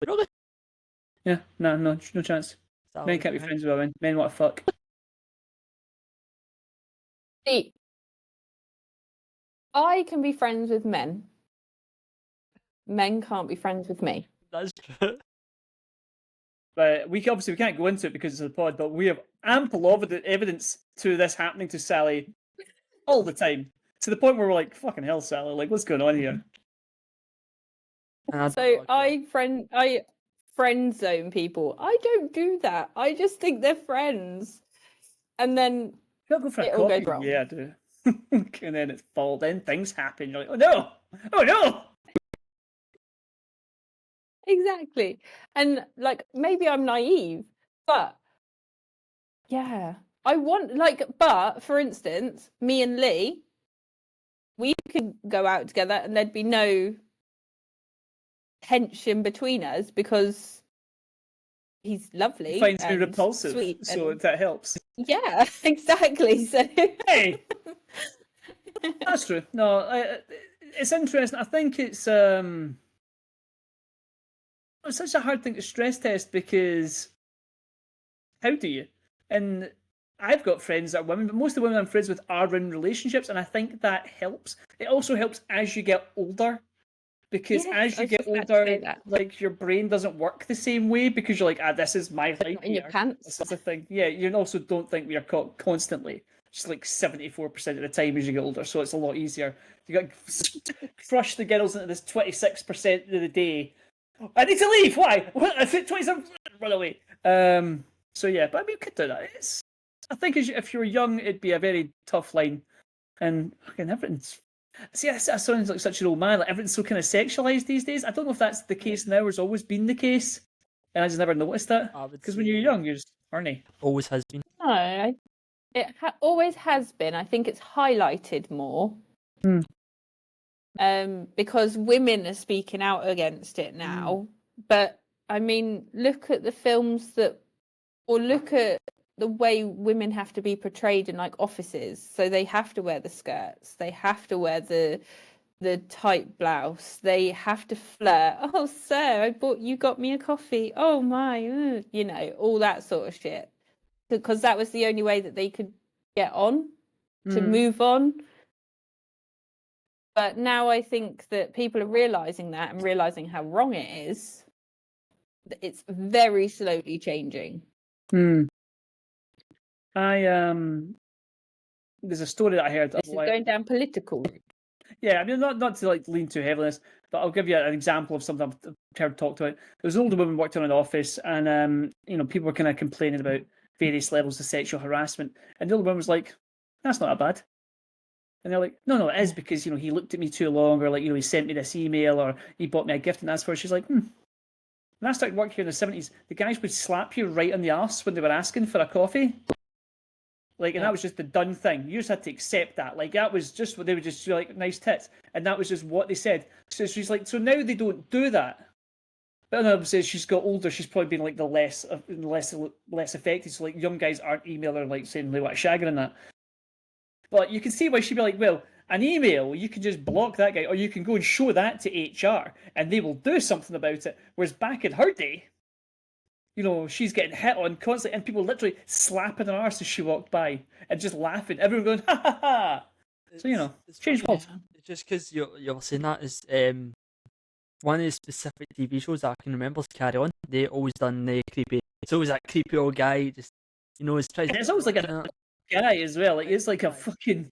Really? Yeah. No chance. Sally, Men can't be friends with women. Men want to fuck. See, I can be friends with men. Men can't be friends with me. That's true. But we can't go into it because it's a pod. But we have ample evidence to this happening to Sally all the time, to the point where we're like, "Fucking hell, Sally! Like, what's going on here?" So I friend zone people. I don't do that. I just think they're friends, and then You go for a it all coffee. goes wrong. Yeah, I do. And then it's fall. Then things happen. You're like, "Oh no! Oh no!" Exactly. And like maybe I'm naive, but yeah. I want but for instance, me and Lee, we could go out together and there'd be no tension between us because he's lovely. He finds me and repulsive, sweet so and... that helps. Yeah, exactly. So Hey, that's true. No, it's interesting. I think it's such a hard thing to stress test because how do you? And I've got friends that are women, but most of the women I'm friends with are in relationships, and I think that helps. It also helps as you get older, because Yes, as I you was get just about to say older, that. like your brain doesn't work the same way because you're like, this is my life Not in your here. pants. This is the thing. Yeah, you also don't think we are caught constantly. Just like 74% of the time as you get older, so it's a lot easier. You got crush the girls into this 26% of the day. I need to leave. Why? What? I fit 27. Run away. So yeah, but I mean, you could do that. I think if you were young, it'd be a very tough line, and fucking everything's. See, that sounds like such an old man. Like everything's so kind of sexualized these days. I don't know if that's the case now or it's always been the case, and I just never noticed it. Because when you're young, you're just horny. Always has been. No, it always has been. I think it's highlighted more. Because women are speaking out against it now. But I mean, look at the films or look at the way women have to be portrayed in like offices. So they have to wear the skirts, they have to wear the tight blouse, they have to flirt. Oh, sir, you got me a coffee. Oh my, all that sort of shit. Because that was the only way that they could get on, to move on. But now I think that people are realising that and realising how wrong it is. It's very slowly changing. There's a story that I heard. This is going down political. Yeah, I mean, not to like lean too heavily on this, but I'll give you an example of something I've heard talked about. There was an older woman worked in an office, and people were kind of complaining about various levels of sexual harassment, and the older woman was like, "That's not that bad." And they're like, no, it is because, he looked at me too long, or like, he sent me this email, or he bought me a gift and that's for it. She's like, When I started working here in the 70s, the guys would slap you right on the arse when they were asking for a coffee. Like, and that was just the done thing. You just had to accept that. Like, that was just what they would just do, like, nice tits. And that was just what they said. So she's like, so now they don't do that. But obviously, she's got older, she's probably been like the less affected. So like, young guys aren't emailing like saying they want a shagger and that. But you can see why she'd be like, well, an email, you can just block that guy, or you can go and show that to HR, and they will do something about it. Whereas back in her day, she's getting hit on constantly, and people literally slapping her arse as she walked by, and just laughing. Everyone going, ha ha ha! So, it's change world. Just because you're saying that is one of the specific TV shows that I can remember is Carry On. They always done the creepy. It's always that creepy old guy, just, it's always like a guy as well. Like, it's like a fucking.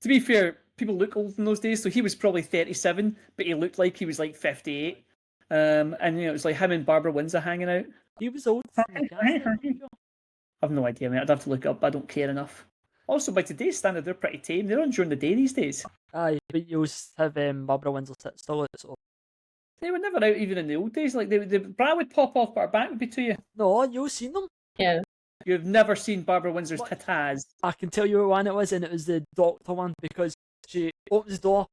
To be fair, people look old in those days, so he was probably 37, but he looked like he was like 58. And it was like him and Barbara Windsor hanging out. He was old. I've no idea, mate. I'd have to look it up. I don't care enough. Also, by today's standard, they're pretty tame. They're on during the day these days. Aye, but you always have Barbara Windsor sit still. So. They were never out even in the old days. Like, the bra would pop off, but her back would be to you. No, you've seen them. Yeah. You've never seen Barbara Windsor's tatas. I can tell you what one it was, and it was the doctor one, because she opens the door,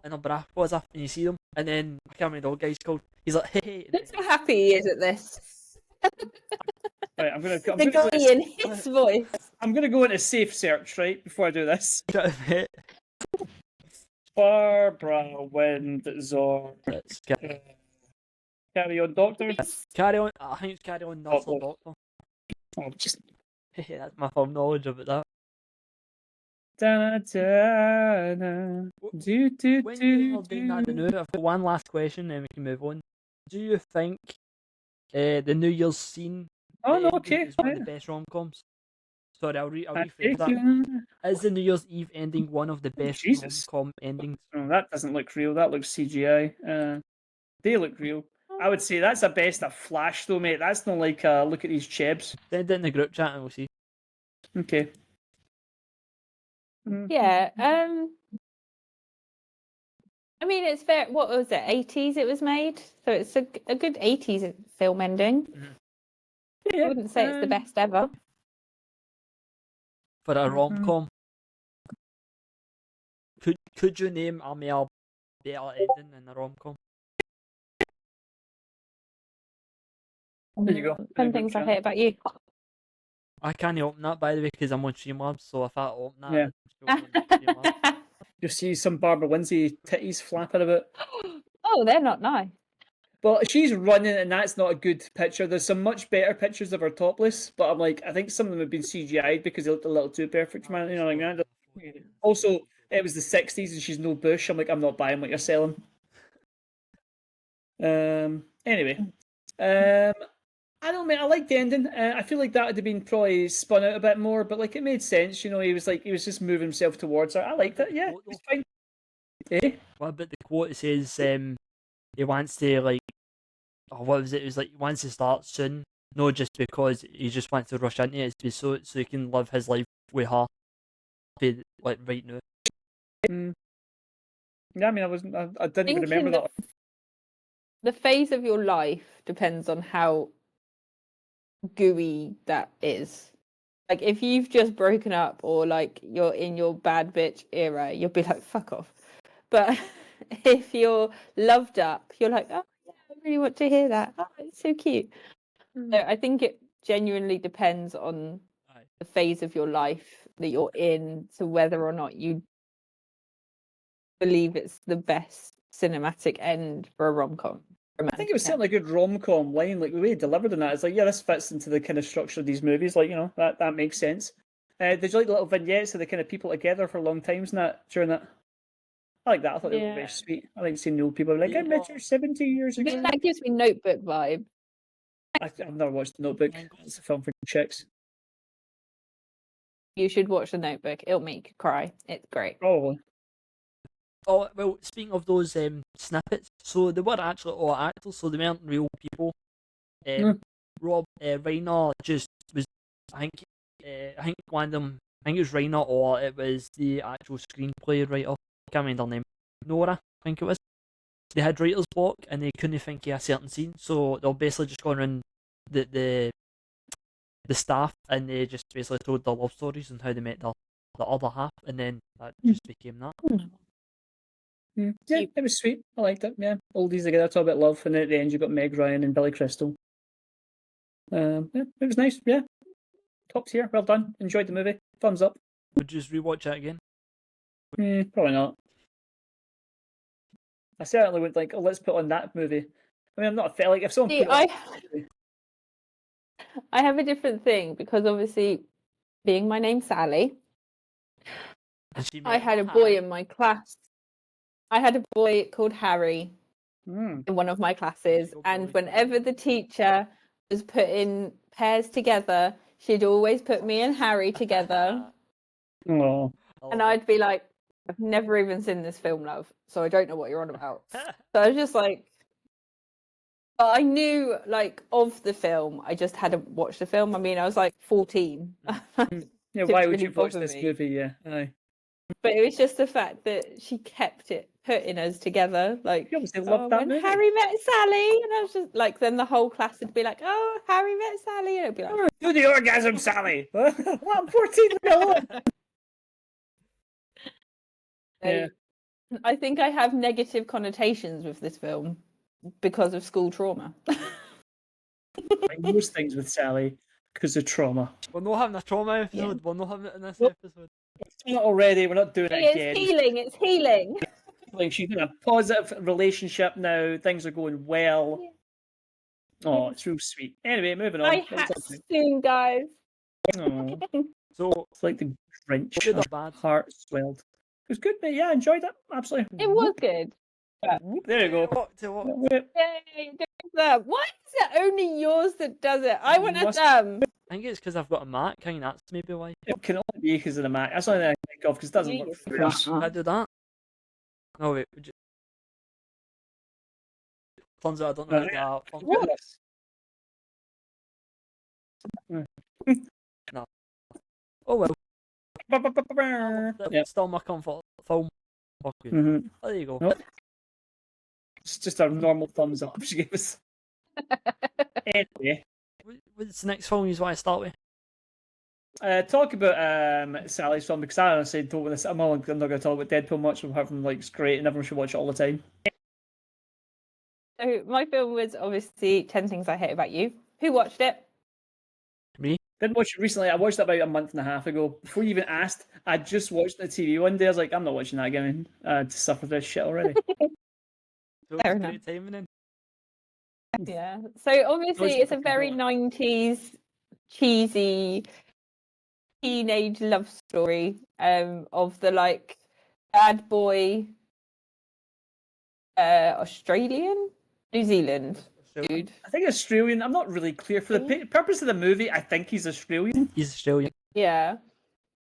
in a bra and you see them, and then I can't remember the old guy's called. He's like, hey. Look how happy he is at this. Right, I'm gonna The guy in his voice. I'm gonna go into safe search right before I do this. Barbara Windsor. Carry on, Doctor. Carry on. I think it's Carry On Nurse or Doctor. Oh, just That's my firm knowledge of it. That. da, da, da. Do, do, When do, you're doing that do. now, I've got one last question, and we can move on. Do you think the New Year's scene Oh no, ending okay. is one of the best rom-coms? Sorry, I'll rephrase Thank that. you. Is the New Year's Eve ending one of the best Jesus. rom-com endings? Oh, that doesn't look real. That looks CGI. They look real. I would say that's the best of Flash, though, mate. That's not like look at these chebs. Send it in the group chat and we'll see. Okay. Yeah. I mean, it's fair. What was it? 80s it was made, so it's a good 80s film ending. Yeah, I wouldn't say it's the best ever. For a rom-com, could you name a more better ending than a rom-com? There you go. 10 things I hate about you. I can't open that, by the way, because I'm on Streamlabs, so if I open that, Yeah. it's Streamlabs. You'll see some Barbara Windsor titties flapping about. Oh, they're not nice. But she's running, and that's not a good picture. There's some much better pictures of her topless, but I'm like, I think some of them have been CGI'd because they looked a little too perfect, man. You know, like that. Also, it was the 60s, and she's no bush. I'm like, I'm not buying what you're selling. Anyway, I don't mean I like the ending. I feel like that would have been probably spun out a bit more, but like it made sense. You know, he was just moving himself towards her. I liked it. Yeah, it's fine. Eh? What about the quote? It says he wants to like, oh, what was it? It was like he wants to start soon, not just because he just wants to rush into it, it's so he can live his life with her, like right now. Yeah, I mean, I didn't even remember that. The phase of your life depends on how gooey that is. Like if you've just broken up or like you're in your bad bitch era, you'll be like, fuck off. But if you're loved up, you're like, oh yeah, I really want to hear that. Oh, it's so cute. So I think it genuinely depends on the phase of your life that you're in to whether or not you believe it's the best cinematic end for a rom-com. I think it was certainly a good rom-com line. Like the way he delivered on that, it's like, yeah, this fits into the kind of structure of these movies. Like, you know, that makes sense. Did you like the little vignettes of the kind of people together for long times and that during that? I like that. I thought they were very sweet. I like seeing the old people like, I met you 70 years ago. That gives me Notebook vibe. I've never watched The Notebook. It's a film for chicks. You should watch The Notebook. It'll make you cry. It's great. Probably. Oh, well, speaking of those snippets, so they were actually all actors, so they weren't real people. Rob Reiner just was, I think one of them, I think it was Reiner or it was the actual screenplay writer, I can't remember their name, Nora, I think it was. They had writer's block and they couldn't think of a certain scene, so they were basically just going around the staff and they just basically told their love stories and how they met the other half, and then that just became that. Yeah, it was sweet. I liked it. Yeah, oldies together, talk about love, and at the end you got Meg Ryan and Billy Crystal. Yeah, it was nice. Yeah, top tier. Well done. Enjoyed the movie. Thumbs up. Would you just rewatch it again? Probably not. I certainly would like. Oh, let's put on that movie. I mean, I'm not a fan. Like if someone. I have a different thing because obviously, being my name Sally, I had a boy in my class. I had a boy called Harry in one of my classes, and whenever the teacher was putting pairs together, she'd always put me and Harry together. Oh. And I'd be like, I've never even seen this film, love, so I don't know what you're on about. So I was just like, but I knew like of the film. I just hadn't watched the film. I mean, I was like 14. Yeah, why would you watch this movie? Yeah, aye. But it was just the fact that she kept putting us together. Like, you obviously loved that movie. Harry met Sally, and I was just like, then the whole class would be like, "Oh, Harry met Sally," and it'd be like, "Do the orgasm, Sally." Well, I'm 14 years old. Yeah. I think I have negative connotations with this film because of school trauma. Like most things with Sally, because of trauma. We're not having a trauma episode. Yeah. We're not having it in this Nope. episode. We're not already. We're not doing it It's again. healing. It's healing. Like she's in a positive relationship now. Things are going well. Oh, it's real sweet. Anyway, moving on. I have soon, guys. Oh, So, it's like the Grinch. good or My bad? heart swelled. It was good, mate. Yeah, I enjoyed it. Absolutely. It was good. There you go. To what? Yay! That. Why is it only yours that does it? I want a Must- thumb. I think it's because I've got a Mac. I think that's maybe why. It can only be because of the Mac. That's the only thing I can think of because it doesn't work for us. Can I do that? No, wait. Would you... Turns out I don't know how to do that. No. Oh well. Yeah. Still my comfort film. Okay. Mhm. There you go. Nope. It's just a normal thumbs up she gave us. Anyway, What's the next film you want to start with? talk about Sally's film because I honestly don't want to. I'm not going to talk about Deadpool much apart from like it's great and everyone should watch it all the time. So my film was obviously 10 Things I Hate About You. Who watched it? Me? Didn't watch it recently. I watched it about a month and a half ago. Before you even asked, I just watched the TV one day. I was like, I'm not watching that again. To suffer this shit already. So Fair it's enough. great timing then. Yeah. So obviously it's a very 90s cheesy teenage love story of the like bad boy Australian, New Zealand dude. I think Australian. I'm not really clear for the purpose of the movie. I think he's Australian. He's Australian. Yeah.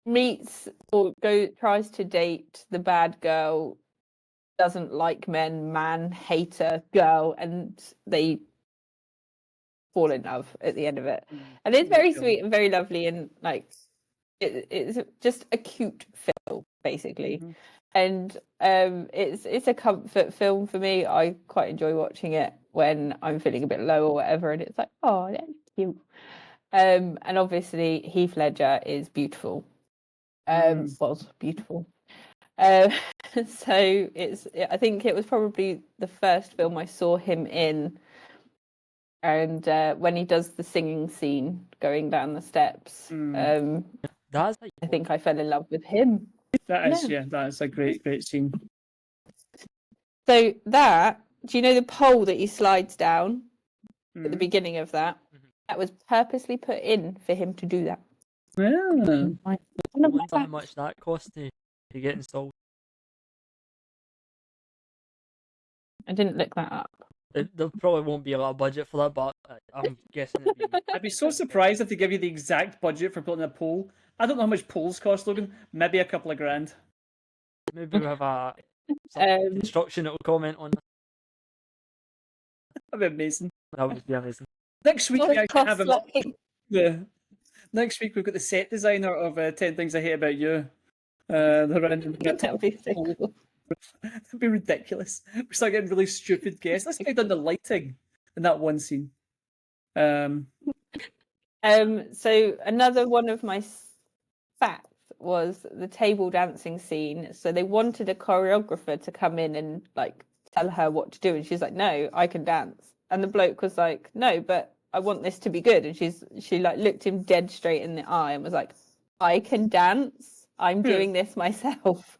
Meets or tries to date the bad girl, doesn't like men, man hater girl, and they fall in love at the end of it. And it's very sweet and very lovely, and like it's just a cute film basically. Mhm. And it's a comfort film for me. I quite enjoy watching it when I'm feeling a bit low or whatever, and it's like, oh, that's cute. And obviously Heath Ledger is beautiful. Was beautiful. So I think it was probably the first film I saw him in. And when he does the singing scene going down the steps, That's like, I think I fell in love with him. That is a great scene. So do you know the pole that he slides down at the beginning of that? That was purposely put in for him to do that. Yeah. I wonder how much that cost to get installed. I didn't look that up. There probably won't be a lot of budget for that, but I'm guessing it'd be... I'd be so surprised if they give you the exact budget for putting a pole. I don't know how much poles cost, Logan. Maybe a couple of grand. Maybe we have some construction that will comment on that. That'd be amazing. That would be amazing. Next week we actually have him. Like... Yeah. Next week we've got the set designer of 10 Things I Hate About You. The random That would be so cool. That'd be ridiculous. We start getting really stupid guests. This guy done the lighting in that one scene. So another one of my facts was the table dancing scene. So they wanted a choreographer to come in and like tell her what to do, and she's like, "No, I can dance." And the bloke was like, "No, but I want this to be good." And she like looked him dead straight in the eye and was like, "I can dance. I'm doing this myself."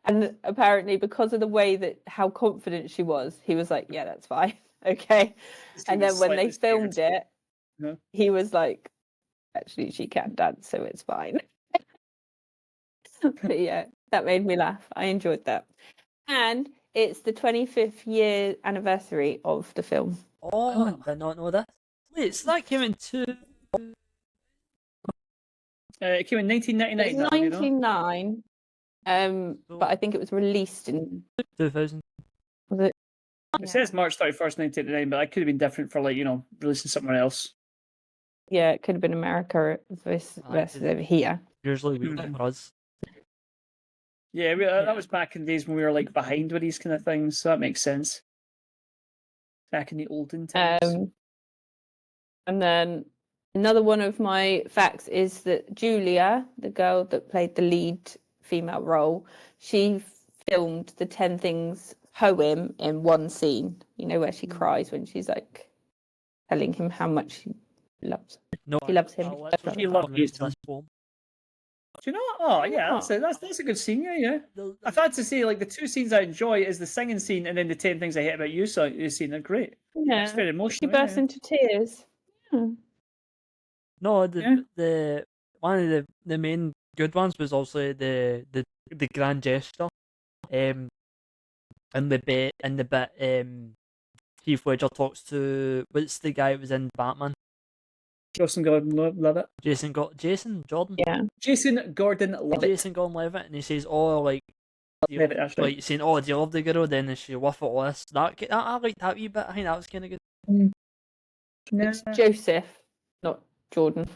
And apparently, because of the way that how confident she was, he was like, "Yeah, that's fine, okay." And then when they filmed it, he was like, "Actually, she can dance, so it's fine." But yeah, that made me laugh. I enjoyed that. And it's the 25th year anniversary of the film. Oh, I did not know that. Wait, so that came in it came in 1999. It's 99. But I think it was released in 2000. Was it? It says March 31st, 1989, but that could have been different for like, releasing somewhere else. Yeah, it could have been America versus over here. Usually we for us. Yeah, that was back in the days when we were like behind with these kind of things, so that makes sense. Back in the olden times. And then another one of my facts is that Julia, the girl that played the lead female role, she filmed the 10 Things poem in one scene. You know, where she cries when she's like telling him how much she loves. No, She loves him. She loves you. this poem. Do you know what? Oh, yeah, that's a good scene. Yeah. I've had to say, like, the two scenes I enjoy is the singing scene and then the 10 Things I Hate About You scene. They're great. Yeah, It's very she emotional. bursts into tears. No, the one of the main good ones was also the grand gesture. And the bit Heath Ledger talks to, what's the guy who was in Batman? Jason Gordon-Levitt. Jason Jordan. Yeah. Jason Gordon-Levitt. Jason Gordon-Levitt, and he says, "Oh, like, Levitt, that's right. like saying, oh, do you love the girl? Then is she worth it all this?" I liked that wee bit. I think that was kind of good. It's Joseph, not Jordan.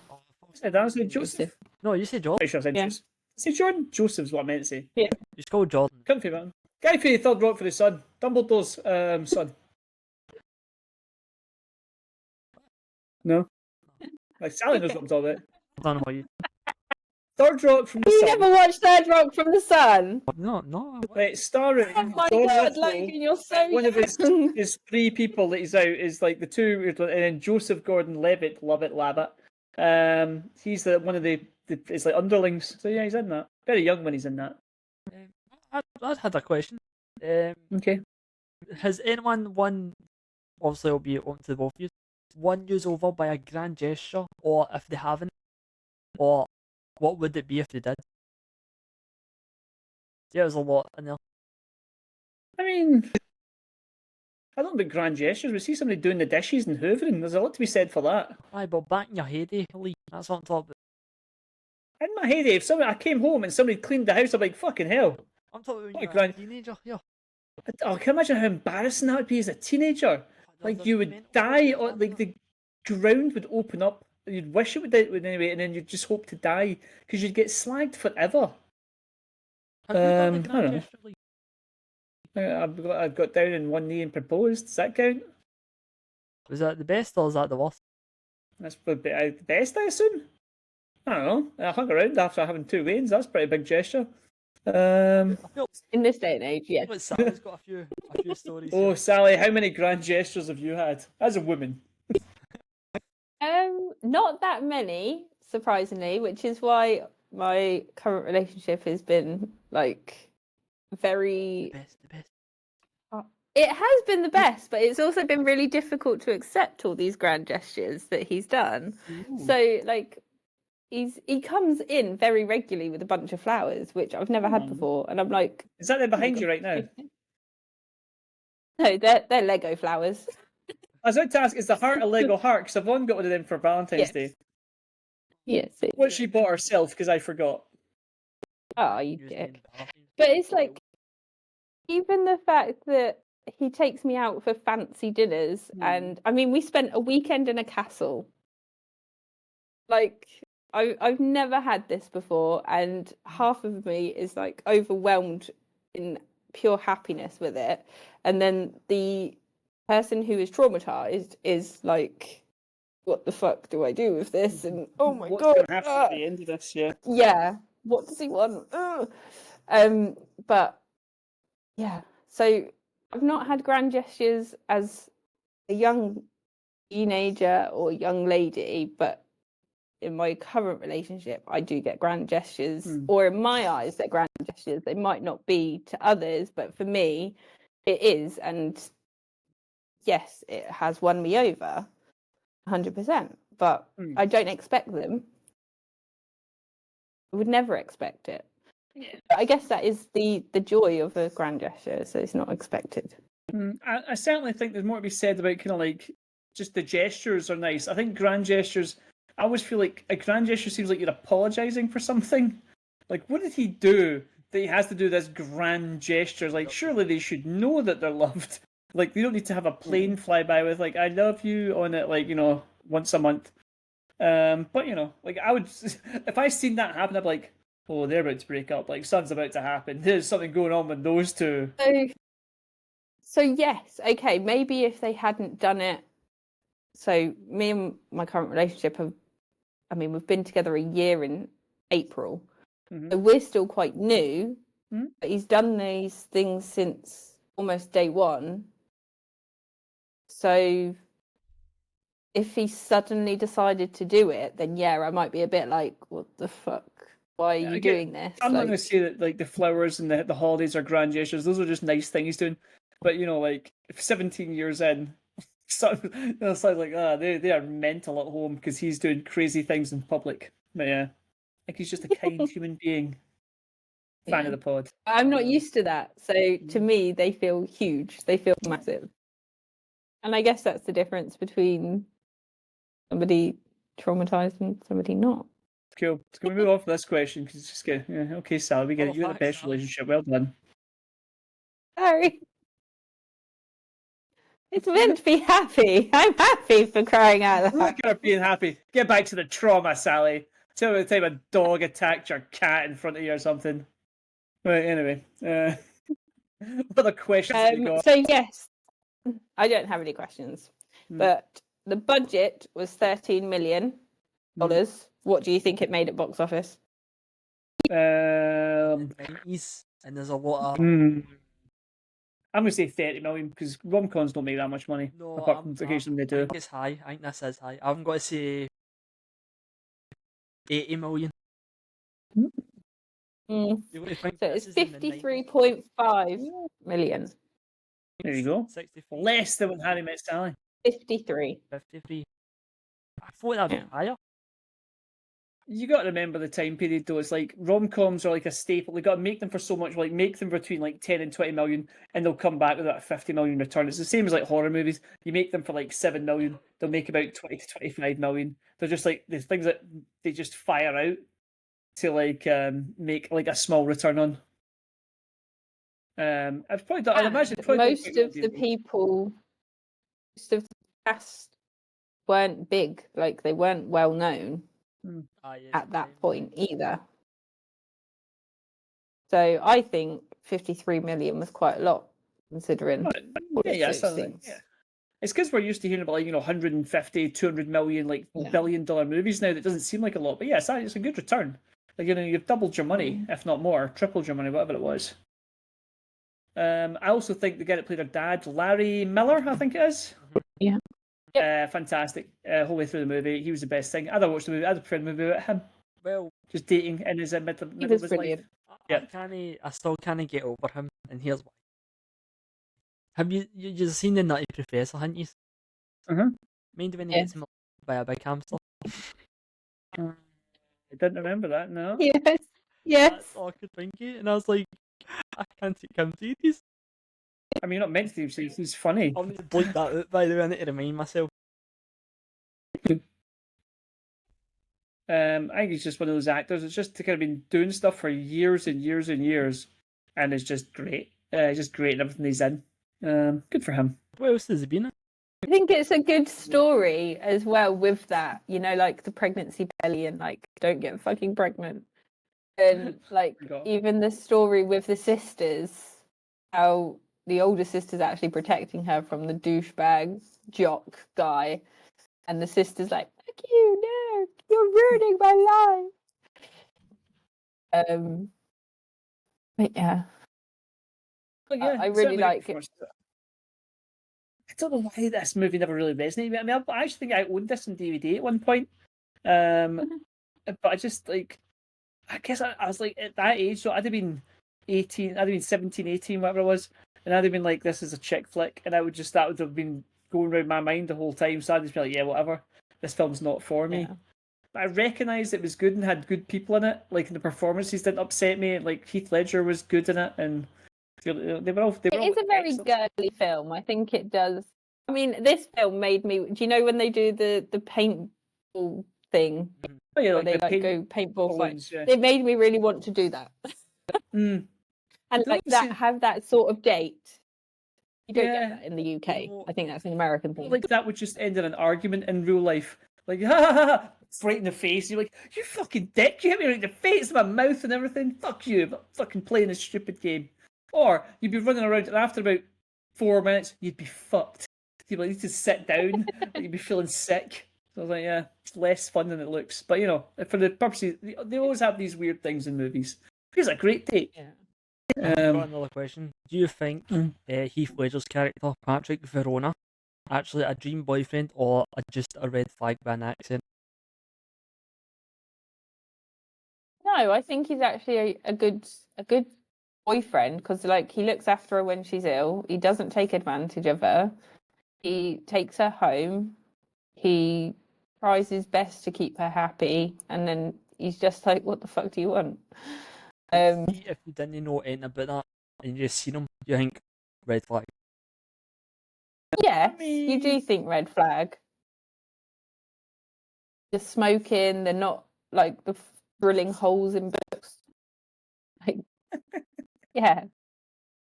That was Joseph. No, you say Jordan. Sure, I said Jordan. Joseph's what I meant to say. Yeah. He's called Jordan. Comfy man. Guy for the Third Rock for the Sun. Dumbledore's son. No. Like Sally knows what I'm talking about. I don't know what you. Third Rock from the You Sun. never watched Third Rock from the Sun? No. Right, starring Oh my John god, Lithgow. Logan, you're so One of young. his three people that he's out is like the two, and then Joseph Gordon-Levitt, Lavitt. He's one of the it's like underlings. So yeah, he's in that. Very young when he's in that. I had a question. Okay. Has anyone won? Obviously, it'll be on to both of you. Won you over by a grand gesture, or if they haven't, or what would it be if they did? Yeah, there's a lot in there. I mean, I don't know about grand gestures. We see somebody doing the dishes and hoovering. There's a lot to be said for that. Aye, but back in your heyday, Lee, that's what I'm talking about. In my heyday, if I came home and somebody cleaned the house, I'd be like, fucking hell. I'm talking about when What a you're a grand- teenager. Yeah. Oh, can you imagine how embarrassing that would be as a teenager? Like, you would die, or like the ground would open up. You'd wish it would anyway, and then you'd just hope to die because you'd get slagged forever. Have you done a I grand don't know. gesture, Lee? I've got down on one knee and proposed. Does that count? Was that the best or is that the worst? That's probably the best, I assume. I don't know. I hung around after having 2 wains. That's a pretty big gesture. I feel In this day and age, yes. like Sally's got a few stories. Oh, here. Sally, how many grand gestures have you had as a woman? Not that many, surprisingly, which is why my current relationship has been like very. The best. It has been the best, but it's also been really difficult to accept all these grand gestures that he's done. Ooh. So, like, he comes in very regularly with a bunch of flowers, which I've never had before, and I'm like, Is that there behind you right now? no, they're Lego flowers. I was about to ask, is the heart a Lego heart? Because Yvonne got one of them for Valentine's Yes. Day. Yes. What she bought herself, because I forgot. Oh, you Used dick. in bathrooms. But it's like, even the fact that he takes me out for fancy dinners, and I mean, we spent a weekend in a castle. Like, I've never had this before, and half of me is like overwhelmed in pure happiness with it, and then the person who is traumatized is like, what the fuck do I do with this? And oh my What's god, going to happen at the end of this? yeah, what does he want? Ugh. But yeah, so I've not had grand gestures as a young teenager or young lady, but in my current relationship, I do get grand gestures, or in my eyes, they're grand gestures. They might not be to others, but for me, it is. And yes, it has won me over 100%, but I don't expect them. I would never expect it. But I guess that is the joy of a grand gesture, so it's not expected. I certainly think there's more to be said about kind of like just the gestures are nice. I think grand gestures, I always feel like a grand gesture seems like you're apologising for something. Like, what did he do that he has to do this grand gesture? Like, surely they should know that they're loved. Like, they don't need to have a plane fly by with, like, I love you on it, like, you know, once a month. But, you know, like, I would, if I seen that happen, I'd be like, oh, they're about to break up. Like, something's about to happen. There's something going on with those two. So yes, okay, maybe if they hadn't done it. So me and my current relationship we've been together a year in April. So we're still quite new. But he's done these things since almost day one. So if he suddenly decided to do it, then yeah, I might be a bit like, what the fuck? Why are you doing this? I'm not going to say that like the flowers and the holidays are grand gestures. Those are just nice things he's doing. But like if 17 years in, so it's like they are mental at home because he's doing crazy things in public. But yeah, I think he's just a kind human being. Fan of the pod. I'm not used to that. So to me, they feel huge. They feel massive. And I guess that's the difference between somebody traumatized and somebody not. Cool. So can we move on from this question? Because it's just good. Yeah, okay, Sal, we get it. You got the best relationship. Well done. Sorry. It's meant to be happy. I'm happy for crying out loud. Look at her being happy. Get back to the trauma, Sally. Tell me the time a dog attacked your cat in front of you or something. Right, anyway. What other questions have you got? So yes, I don't have any questions. But the budget was $13 million. What do you think it made at box office? 90s, and there's a lot of. I'm going to say 30 million because rom-coms don't make that much money. No, apart from occasionally they do. I think it's high. I think this is high. I'm going to say 80 million. So it's 53.5 million. There you go. 64. Less than when Harry Met Sally. 53. 53. I thought that would be higher. You got to remember the time period though. It's like rom-coms are like a staple. You got to make them for so much, like make them between like 10 and 20 million, and they'll come back with that 50 million return. It's the same as like horror movies. You make them for like 7 million, they'll make about 20 to 25 million. They're just like the things that they just fire out to like make like a small return on. I've probably done. I imagine most of the people, most of the cast weren't big. Like they weren't well known. At that point either. So I think 53 million was quite a lot considering It's because we're used to hearing about like 150, 200 million like $1 billion movies now. That doesn't seem like a lot, but yeah, it's a good return. Like you've doubled your money, if not more, tripled your money, whatever it was. I also think the guy that played her dad, Larry Miller, I think it is. Yeah. Fantastic. Whole way through the movie, he was the best thing. I'd watch the movie. I'd prefer the movie about him. Well, just dating in his middle of his life. I still can't get over him, and here's why. Have you seen the Nutty Professor, haven't you? Mind when he gets him by a big hamster? I didn't remember that. No. Yes. That's all I could think of, and I was like, I can't take him serious. I mean, you're not meant to. He's funny. I'm going to bleep that out, by the way. I need to remind myself. I think he's just one of those actors. It's just kind of been doing stuff for years and years and years, and it's just great. Just great in everything he's in. Good for him. What else has he been in? I think it's a good story as well with that. Like the pregnancy belly and like don't get fucking pregnant, and like even the story with the sisters, how the older sister's actually protecting her from the douchebag jock guy, and the sister's like, "Fuck you, no, you're ruining my life." But yeah, I really like it. I don't know why this movie never really resonated with me. I mean, I actually think I owned this on DVD at one point, but I just like, I guess I was like at that age, so I'd have been 18, I'd have been 17, 18, whatever it was. And I'd have been like, this is a chick flick. And that would have been going around my mind the whole time. So I'd just be like, yeah, whatever. This film's not for me. Yeah. But I recognised it was good and had good people in it. Like, the performances didn't upset me. Like, Heath Ledger was good in it. And they were all It is a very girly film. I think it does. I mean, this film made me... Do you know when they do the paintball thing? Oh, yeah, like they go paintball fights. Yeah. It made me really want to do that. And like that, have that sort of date. You don't get that in the UK. I think that's an American thing. Like that would just end in an argument in real life. Like, ha ha ha, right in the face. You're like, you fucking dick, you hit me right in the face, my mouth and everything. Fuck you, I'm not fucking playing this stupid game. Or you'd be running around and after about 4 minutes, you'd be fucked. You'd like, need to sit down, you'd be feeling sick. So I was like, yeah, it's less fun than it looks. But for the purposes, they always have these weird things in movies. It's a great date. Yeah. I've got another question. Do you think Heath Ledger's character, Patrick Verona, actually a dream boyfriend or just a red flag by an accident? No, I think he's actually a good boyfriend because like he looks after her when she's ill. He doesn't take advantage of her. He takes her home. He tries his best to keep her happy, and then he's just like, "What the fuck do you want?" If you didn't know anything about that and you just seen him, you think red flag. Yes, you do think red flag. They're smoking. They're not like the drilling holes in books. Like, yeah,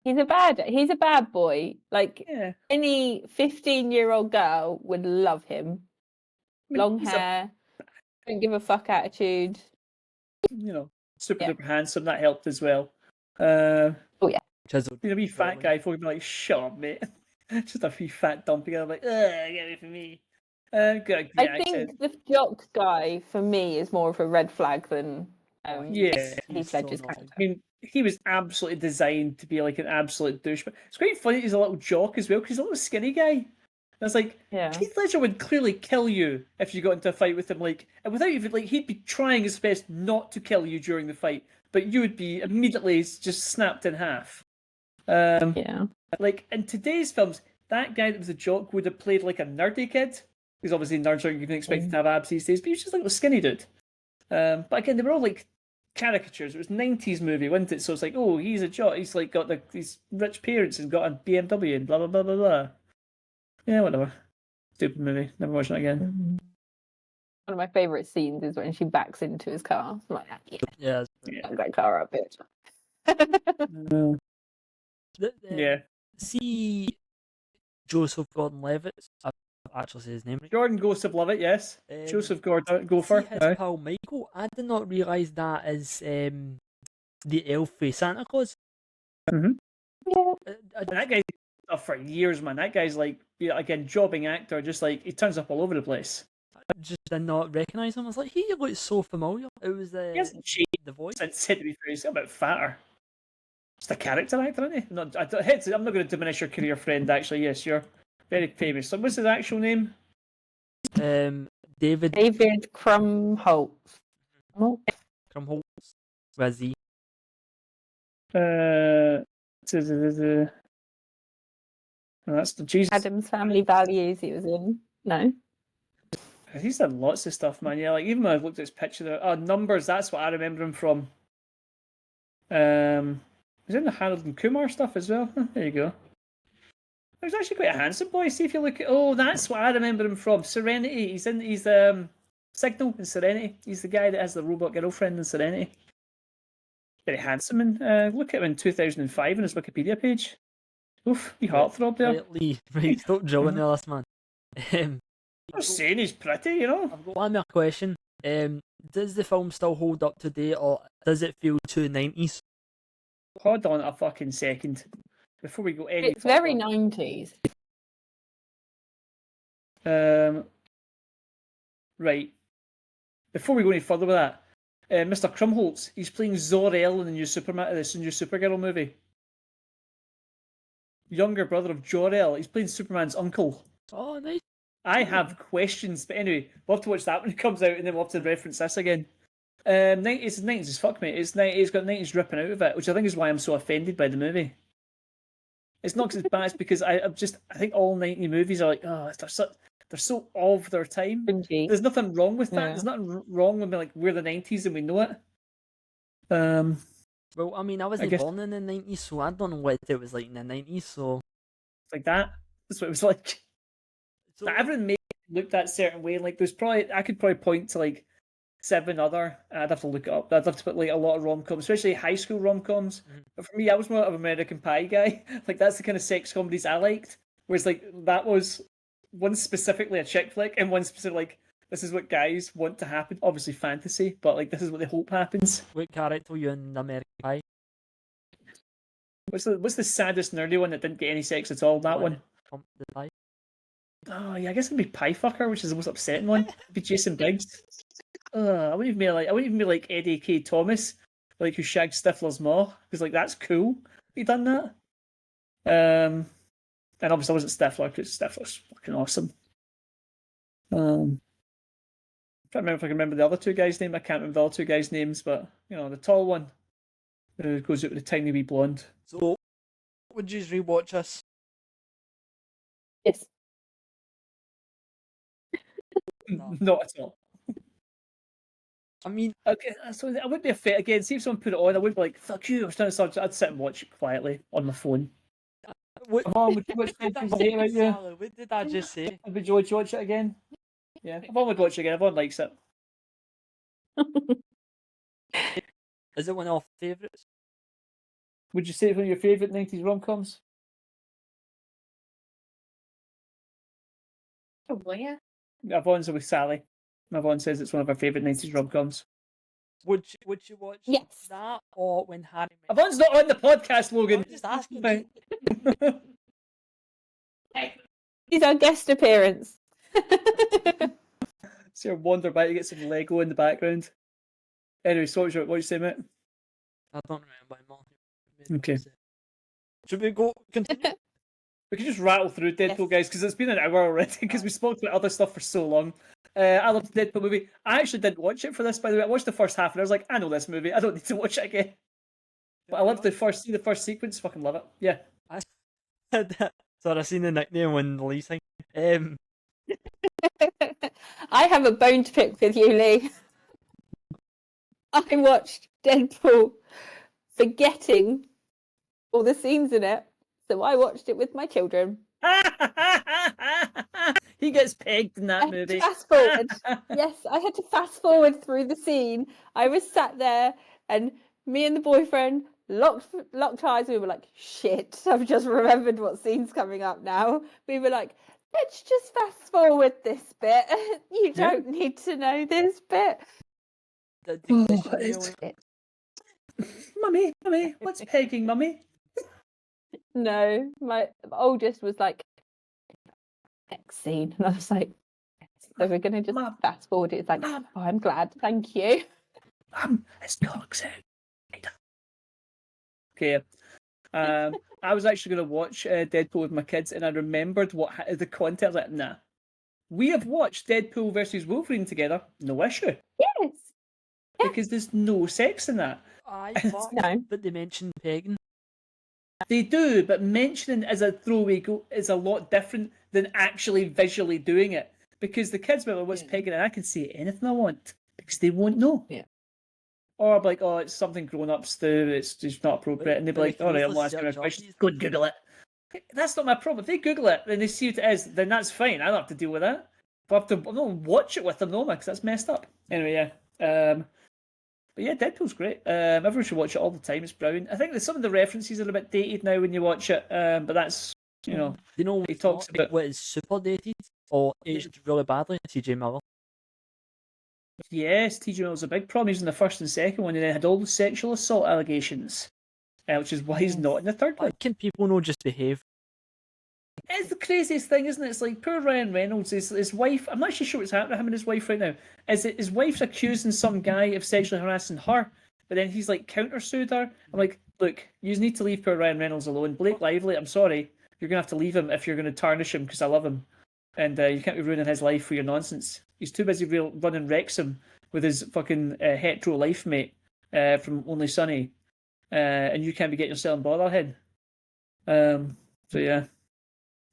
he's a bad boy. Like any 15-year-old girl would love him. Long hair, don't give a fuck attitude. Super duper handsome. That helped as well. Oh yeah. Chiseled. You know, wee fat guy fucking be like, "Shut up, mate." Just a wee fat dumpy guy. I'm like, "Get away from me." Good I accent. think the jock guy for me is more of a red flag than Yeah, Heath Ledger's character. I mean, he was absolutely designed to be like an absolute douche. But it's quite funny. He's a little jock as well because he's a little skinny guy. And it's like Heath Ledger would clearly kill you if you got into a fight with him. Like, and without even like, he'd be trying his best not to kill you during the fight, but you would be immediately just snapped in half. Like in today's films, that guy that was a jock would have played like a nerdy kid. Because obviously nerds aren't even expected to have abs these days, but he was just like a skinny dude. But again, they were all like caricatures. It was 90s movie, wasn't it? So it's like, oh, he's a jock. He's like got these rich parents and got a BMW and blah blah blah blah blah. Yeah, whatever. Stupid movie. Never watch it again. One of my favourite scenes is when she backs into his car. I'm like, yeah. Back that car up, bitch. See Joseph Gordon-Levitt. I've actually said his name right. Jordan Joseph Levitt, yes. Joseph Gordon Gopher. See his pal Michael. I did not realise that as the elf for Santa Claus. Yeah. That guy's been for years, man. That guy's like, again, jobbing actor. Just like he turns up all over the place. I just did not recognise him. I was like, he looks so familiar. It was he hasn't changed the voice. Since to be fair, he's a bit fatter. Just a character actor, isn't he? I'm not going to diminish your career, friend. Actually, yes, you're very famous. So what's his actual name? David Krumholtz. Krumholtz. Where's he? That's the Jesus. Adam's Family Values he was in. No. He's done lots of stuff, man. Yeah, like even when I looked at his picture there, Numbers, that's what I remember him from. He's in the Harold and Kumar stuff as well. There you go. He's actually quite a handsome boy. See if you look at that's what I remember him from. Serenity. He's Signal in Serenity. He's the guy that has the robot girlfriend in Serenity. Very handsome, and look at him in 2005 on his Wikipedia page. Oof, he heartthrob there. Right, stop drilling the last man. I'm saying he's pretty, you know. I've got one more question. Does the film still hold up today, or does it feel too 90s? Hold on a fucking second. Before we go any It's further. very 90s. Right. Before we go any further with that, Mr. Krumholtz, he's playing Zor-El in the new Supergirl movie. Younger brother of Jor-El. He's playing Superman's uncle. Oh, nice. I have questions, but anyway, we'll have to watch that when it comes out, and then we'll have to reference this again. 90s as fuck, mate. It's got 90s ripping out of it, which I think is why I'm so offended by the movie. It's not because it's bad, it's because I think all 90 movies are like, they're so of their time. Cringy. There's nothing wrong with that. Yeah. There's nothing wrong with like we're the 90s and we know it. Well, I mean, I wasn't born in the 90s, so I don't know what it was like in the 90s. So it's like that. That's what it was like. So everyone made it look that certain way. Like I could probably point to like 7 other. I'd have to look it up. I'd have to put like a lot of rom-coms, especially high school rom-coms. Mm-hmm. But for me, I was more of an American Pie guy. Like that's the kind of sex comedies I liked. Whereas like that was one specifically a chick flick, and one specific like this is what guys want to happen. Obviously fantasy, but like this is what they hope happens. What character were you in American Pie? What's the saddest nerdy one that didn't get any sex at all? That one. The pie. Oh yeah, I guess it'd be Pie Fucker, which is the most upsetting one. It'd be Jason Biggs. I wouldn't even be like Eddie K. Thomas. like who shagged Stifler's ma. Because like that's cool. He done that. And obviously I wasn't Stifler because Stifler's fucking awesome. I'm trying to remember if I can remember the other two guys' names. I can't remember the other two guys' names, but you know, the tall one who goes out with the tiny wee blonde. So, would you rewatch this? Yes. No. Not at all. I mean, Okay, so I would be a fit again. See if someone put it on, I would be like, "Fuck you!" I was trying to start. I'd sit and watch it quietly on my phone. what, Mom, would you watch Deadpool today, right? Yeah. Sally, what did I just say? Would you watch it again? Yeah, Yvonne would watch it again. Yvonne likes it. Is it one of our favourites? Would you say it's one of your favourite 90s rom-coms? Probably, yeah. Yvonne's with Sally. Yvonne says it's one of her favourite 90s rom-coms. Would you watch Yes. that or when Harry met? Yvonne's not on the podcast, Logan. I'm just asking. Right. He's our guest appearance. See her wander by to get some Lego in the background. Anyway, so what you say, mate? I don't remember anymore. Okay. Should we go continue? We can just rattle through Deadpool, Yes. guys, because it's been an hour already, because we spoke about other stuff for so long. I loved the Deadpool movie. I actually didn't watch it for this, by the way. I watched the first half and I was like, I know this movie. I don't need to watch it again. But I loved the first sequence. Fucking love it. Yeah. Sorry, I seen the nickname when Lee sang. I have a bone to pick with you, Lee. I watched Deadpool forgetting all the scenes in it, so I watched it with my children. He gets pegged in that movie. Fast forward. Yes, I had to fast forward through the scene. I was sat there, and me and the boyfriend locked eyes. We were like, "Shit! I've just remembered what scene's coming up now." We were like, "Let's just fast forward this bit. You don't need to know this bit." Mummy, what's pegging, Mummy? No, my oldest was like, next scene. And I was like, so we're going to just fast forward. It's like, oh, I'm glad. Thank you. It's dogs out. Okay. I was actually going to watch Deadpool with my kids, and I remembered the content. I was like, nah. We have watched Deadpool versus Wolverine together. No issue. Yes. Because there's no sex in that. No. But they mentioned pegging. They do, but mentioning as a throwaway is a lot different than actually visually doing it. Because the kids remember what's pegging, and I can say anything I want because they won't know. Yeah. Or I'm like, oh, it's something grown-ups do, it's just not appropriate. And they'd be like, all right, I'm not asking a question. Go and Google it. That's not my problem. If they Google it and they see what it is, then that's fine. I don't have to deal with that. But I'm not watch it with them, no, because that's messed up. Anyway, yeah. But yeah, Deadpool's great. Everyone should watch it all the time. It's brilliant. I think that some of the references are a bit dated now when you watch it, but that's, you know, you know he talks about what is super dated or aged really badly. TJ Miller. Yes, TJ Miller's a big problem. He's in the first and second one, and then had all the sexual assault allegations, which is why he's not in the third one. Can people not just behave? It's the craziest thing, isn't it? It's like poor Ryan Reynolds, his wife. I'm not actually sure what's happening to him and his wife right now. Is it his wife's accusing some guy of sexually harassing her, but then he's like countersued her? I'm like, look, you need to leave poor Ryan Reynolds alone. Blake Lively, I'm sorry, you're gonna have to leave him if you're gonna tarnish him because I love him, and you can't be ruining his life for your nonsense. He's too busy running Wrexham with his fucking hetero life mate from Only Sunny, and you can't be getting yourself in bother head. So yeah.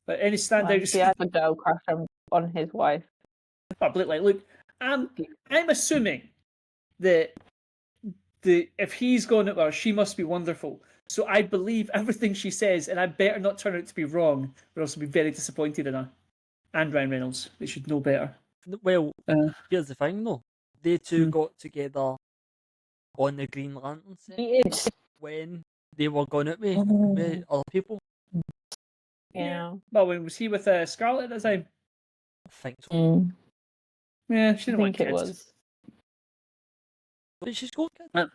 But any standouts? He has a girl crush on his wife. Look, I'm assuming that if he's gone at her, she must be wonderful. So I believe everything she says, and I better not turn out to be wrong, or else I'll be very disappointed in her. And Ryan Reynolds, they should know better. Well, here's the thing though. They two got together on the Green Lantern set when they were going out with other people. Yeah. Well, was he with Scarlett at the time? I think so. Yeah, she didn't want think kids. it was. But she's got kids.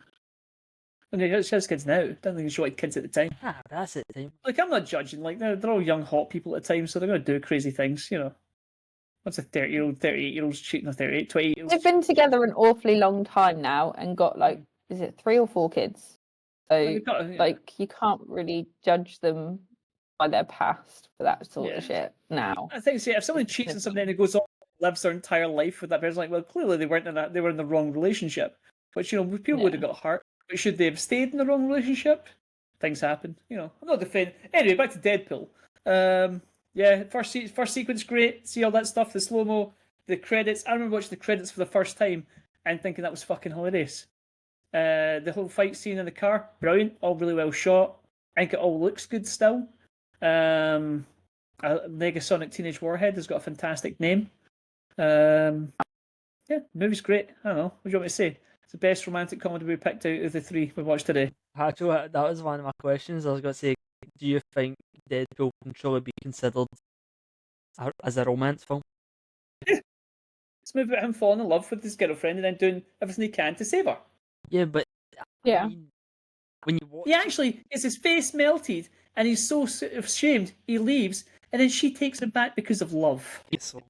And she has kids now. I don't think she wanted kids at the time. Ah, that's it. Time. Like, I'm not judging. Like, they're all young, hot people at the time, so they're going to do crazy things, you know. What's a 30-year-old, 38-year-old's cheating on 38, 28-year-olds? They've been together an awfully long time now and got like is it 3 or 4 kids? So Yeah. like you can't really judge them by their past for that sort of shit now. I think if someone cheats on somebody and it goes on, lives their entire life with that person, like, well, clearly they weren't in that, they were in the wrong relationship. Which, you know, people would have got hurt. But should they have stayed in the wrong relationship? Things happen. You know, I'm not defending. Anyway, back to Deadpool. Yeah, first sequence great. See all that stuff, the slow mo, the credits. I remember watching the credits for the first time and thinking that was fucking hilarious. The whole fight scene in the car, brilliant. All really well shot. I think it all looks good still. Negasonic Teenage Warhead has got a fantastic name. Yeah, the movie's great. I don't know. What do you want me to say? It's the best romantic comedy we picked out of the 3 we watched today. Actually, that was one of my questions. I was going to say, do you think Deadpool can truly be considered as a romance film? It's a movie about him falling in love with his girlfriend and then doing everything he can to save her. Yeah, but Yeah. I mean, when you watch, He actually gets his face melted and he's so ashamed he leaves, and then she takes him back because of love. so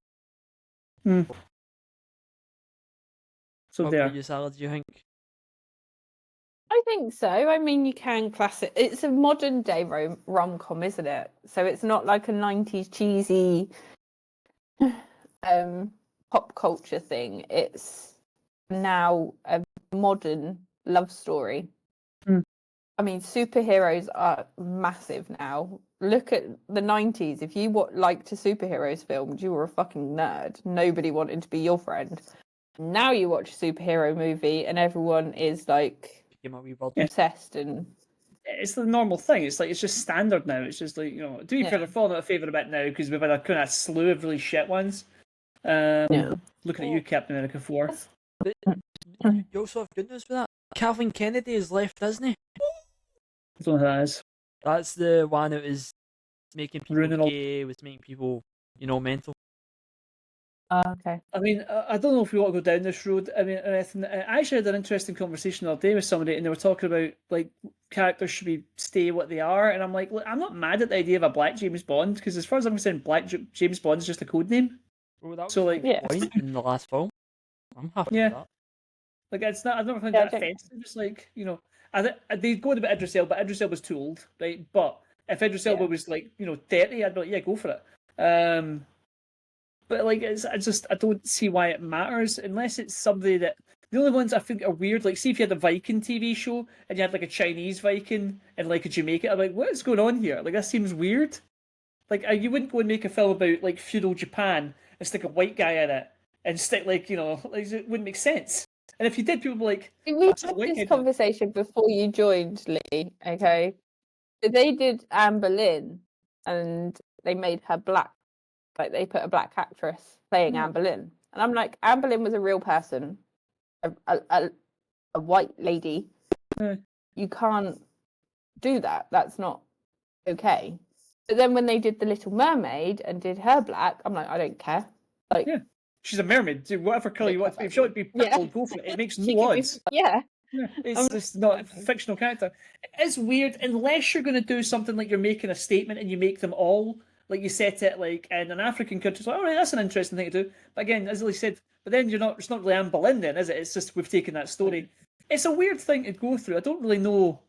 So there. You, Sarah, do you think? I think so. I mean, you can class it. It's a modern day rom-com, isn't it? So it's not like a 90s cheesy pop culture thing. It's now a modern love story. I mean, superheroes are massive now. Look at the 90s. If you liked a superheroes film, you were a fucking nerd. Nobody wanted to be your friend. Now you watch a superhero movie and everyone is like obsessed, and it's the normal thing. It's like it's just standard now. It's just like, you know, to be fair, they're falling out of favour a bit now because we've had a kind of slew of really shit ones. Looking at you, Captain America 4. You also have good news for that. Calvin Kennedy has left Disney. I don't know who that is. That's the one that was making people Ruining all- gay, was making people, you know, mental. okay. I mean, I don't know if we want to go down this road. I mean, I actually had an interesting conversation the other day with somebody, and they were talking about like characters should stay what they are, and I'm like, look, I'm not mad at the idea of a black James Bond because, as far as I'm concerned, black James Bond is just a code name. Well, that was So, like, the point in the last film. I'm happy with that. Like, it's not. I don't find that offensive. It's like, you know, they go about Idris Elba, but Idris Elba's too old, right? But if Idris Elba was like, you know, 30, I'd be like, yeah, go for it. But like, I don't see why it matters unless it's somebody that. The only ones I think are weird, like, see if you had a Viking TV show and you had like a Chinese Viking and like a Jamaican, I'm like, what is going on here? Like, that seems weird. Like, you wouldn't go and make a film about like feudal Japan and stick a white guy in it and stick like, you know, like, it wouldn't make sense. And if you did, people would be like, we had this conversation before you joined, Lee. Okay, they did Anne Boleyn and they made her black. Like, they put a black actress playing Anne Boleyn, and I'm like, Anne Boleyn was a real person, a white lady. You can't do that. That's not okay. But then when they did The Little Mermaid and did her black, I'm like, I don't care. Like, yeah, she's a mermaid. Do whatever colour you want. If she want to be purple, go for it. It makes no odds. Yeah. It's just not a fictional character. It's weird unless you're going to do something like you're making a statement and you make them all. Like, you set it like in an African country, so all right, that's an interesting thing to do. But again, as Lee said, but then it's not really Anne Boleyn then, is it? It's just we've taken that story. It's a weird thing to go through. I don't really know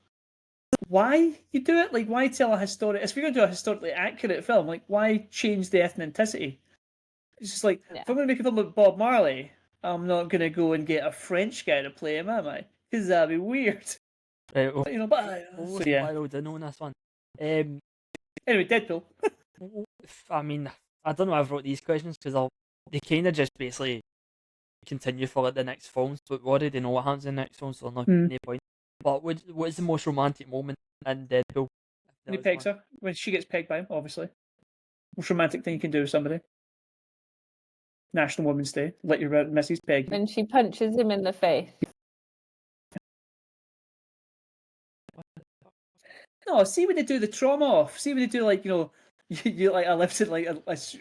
why you do it. Like, why tell a historic? If you're going to do a historically accurate film, like, why change the ethnicity? It's just like, if I'm going to make a film with Bob Marley, I'm not going to go and get a French guy to play him, am I? Because that'd be weird. Right, well, But, you know, but so yeah. I don't know this one. Anyway, Deadpool. I mean, I don't know why I've wrote these questions because they kind of just basically continue for like the next films, but we already know what happens in the next film, so no point. But what is the most romantic moment in Deadpool? When he pegs her, when she gets pegged by him, obviously. Most romantic thing you can do with somebody. National Women's Day. Let your missus peg you. When she punches him in the face. No, see when they do the trauma off. See when they do, like, you know, you like, I lifted like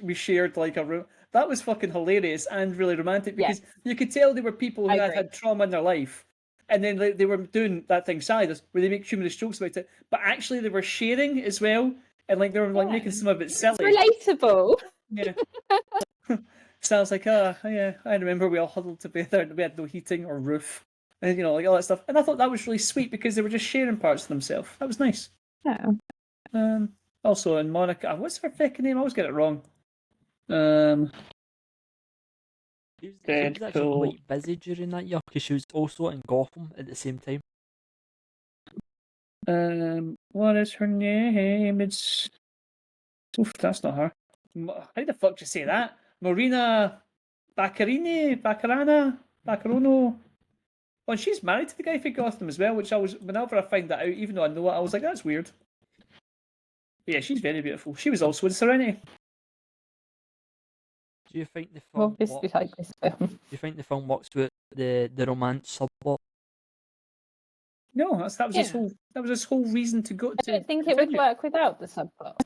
we shared like a room. That was fucking hilarious and really romantic because you could tell they were people who had trauma in their life, and then they were doing that thing Silas where they make humorous jokes about it, but actually they were sharing as well, and like they were like making some of it silly. It's relatable. Yeah. Sounds like, yeah, I remember we all huddled together and we had no heating or roof. and like all that stuff. And I thought that was really sweet because they were just sharing parts of themselves. That was nice. Yeah. Also, in Monica, what's her fucking name? I always get it wrong. Deadpool. She was actually quite busy during that year because she was also in Gotham at the same time. What is her name? It's. Oof, that's not her. How the fuck do you say that? Marina Baccarano. Well, she's married to the guy for Gotham as well, which whenever I find that out, even though I know it, I was like, that's weird. But yeah, she's very beautiful. She was also in Serenity. Do you think the film Obviously, like this film. Do you think the film works with the romance subplot? No, that was his whole reason to go. I don't think it would work without the subplot.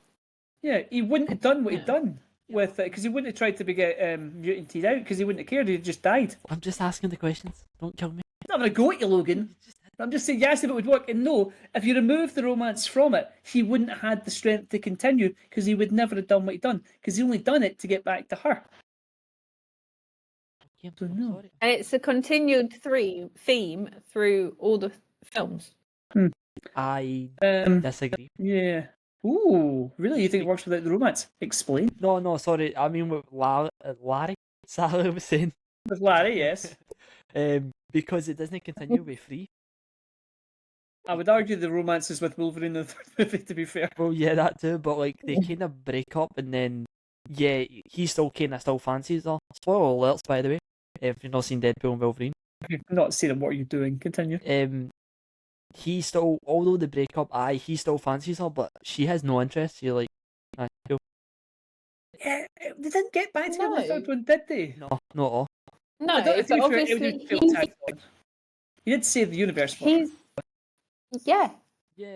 Yeah, he wouldn't have done what he'd done with it because he wouldn't have tried to get mutated out because he wouldn't have cared. He'd just died. I'm just asking the questions. Don't kill me. I'm not going to go at you, Logan. I'm just saying yes if it would work, and no, if you remove the romance from it, he wouldn't have had the strength to continue because he would never have done what he'd done because he only done it to get back to her. So no. And it's a continued theme through all the films. I disagree. Yeah. Ooh, really? You think it works without the romance? Explain. No, sorry. I mean with Larry. Sally was saying. With Larry, yes. Because it doesn't continue with Free. I would argue the romance is with Wolverine in the third movie, to be fair. Well, yeah, that too, but like they kind of break up and then, yeah, he still fancies her. Spoiler alerts, by the way, if you've not seen Deadpool and Wolverine. If you've not seen him, what are you doing? Continue. He still, although they break up, he still fancies her, but she has no interest. You're like, cool. Yeah, they didn't get back together in the third one, did they? No, not at all. No, but obviously he did save the universe for her. Yeah,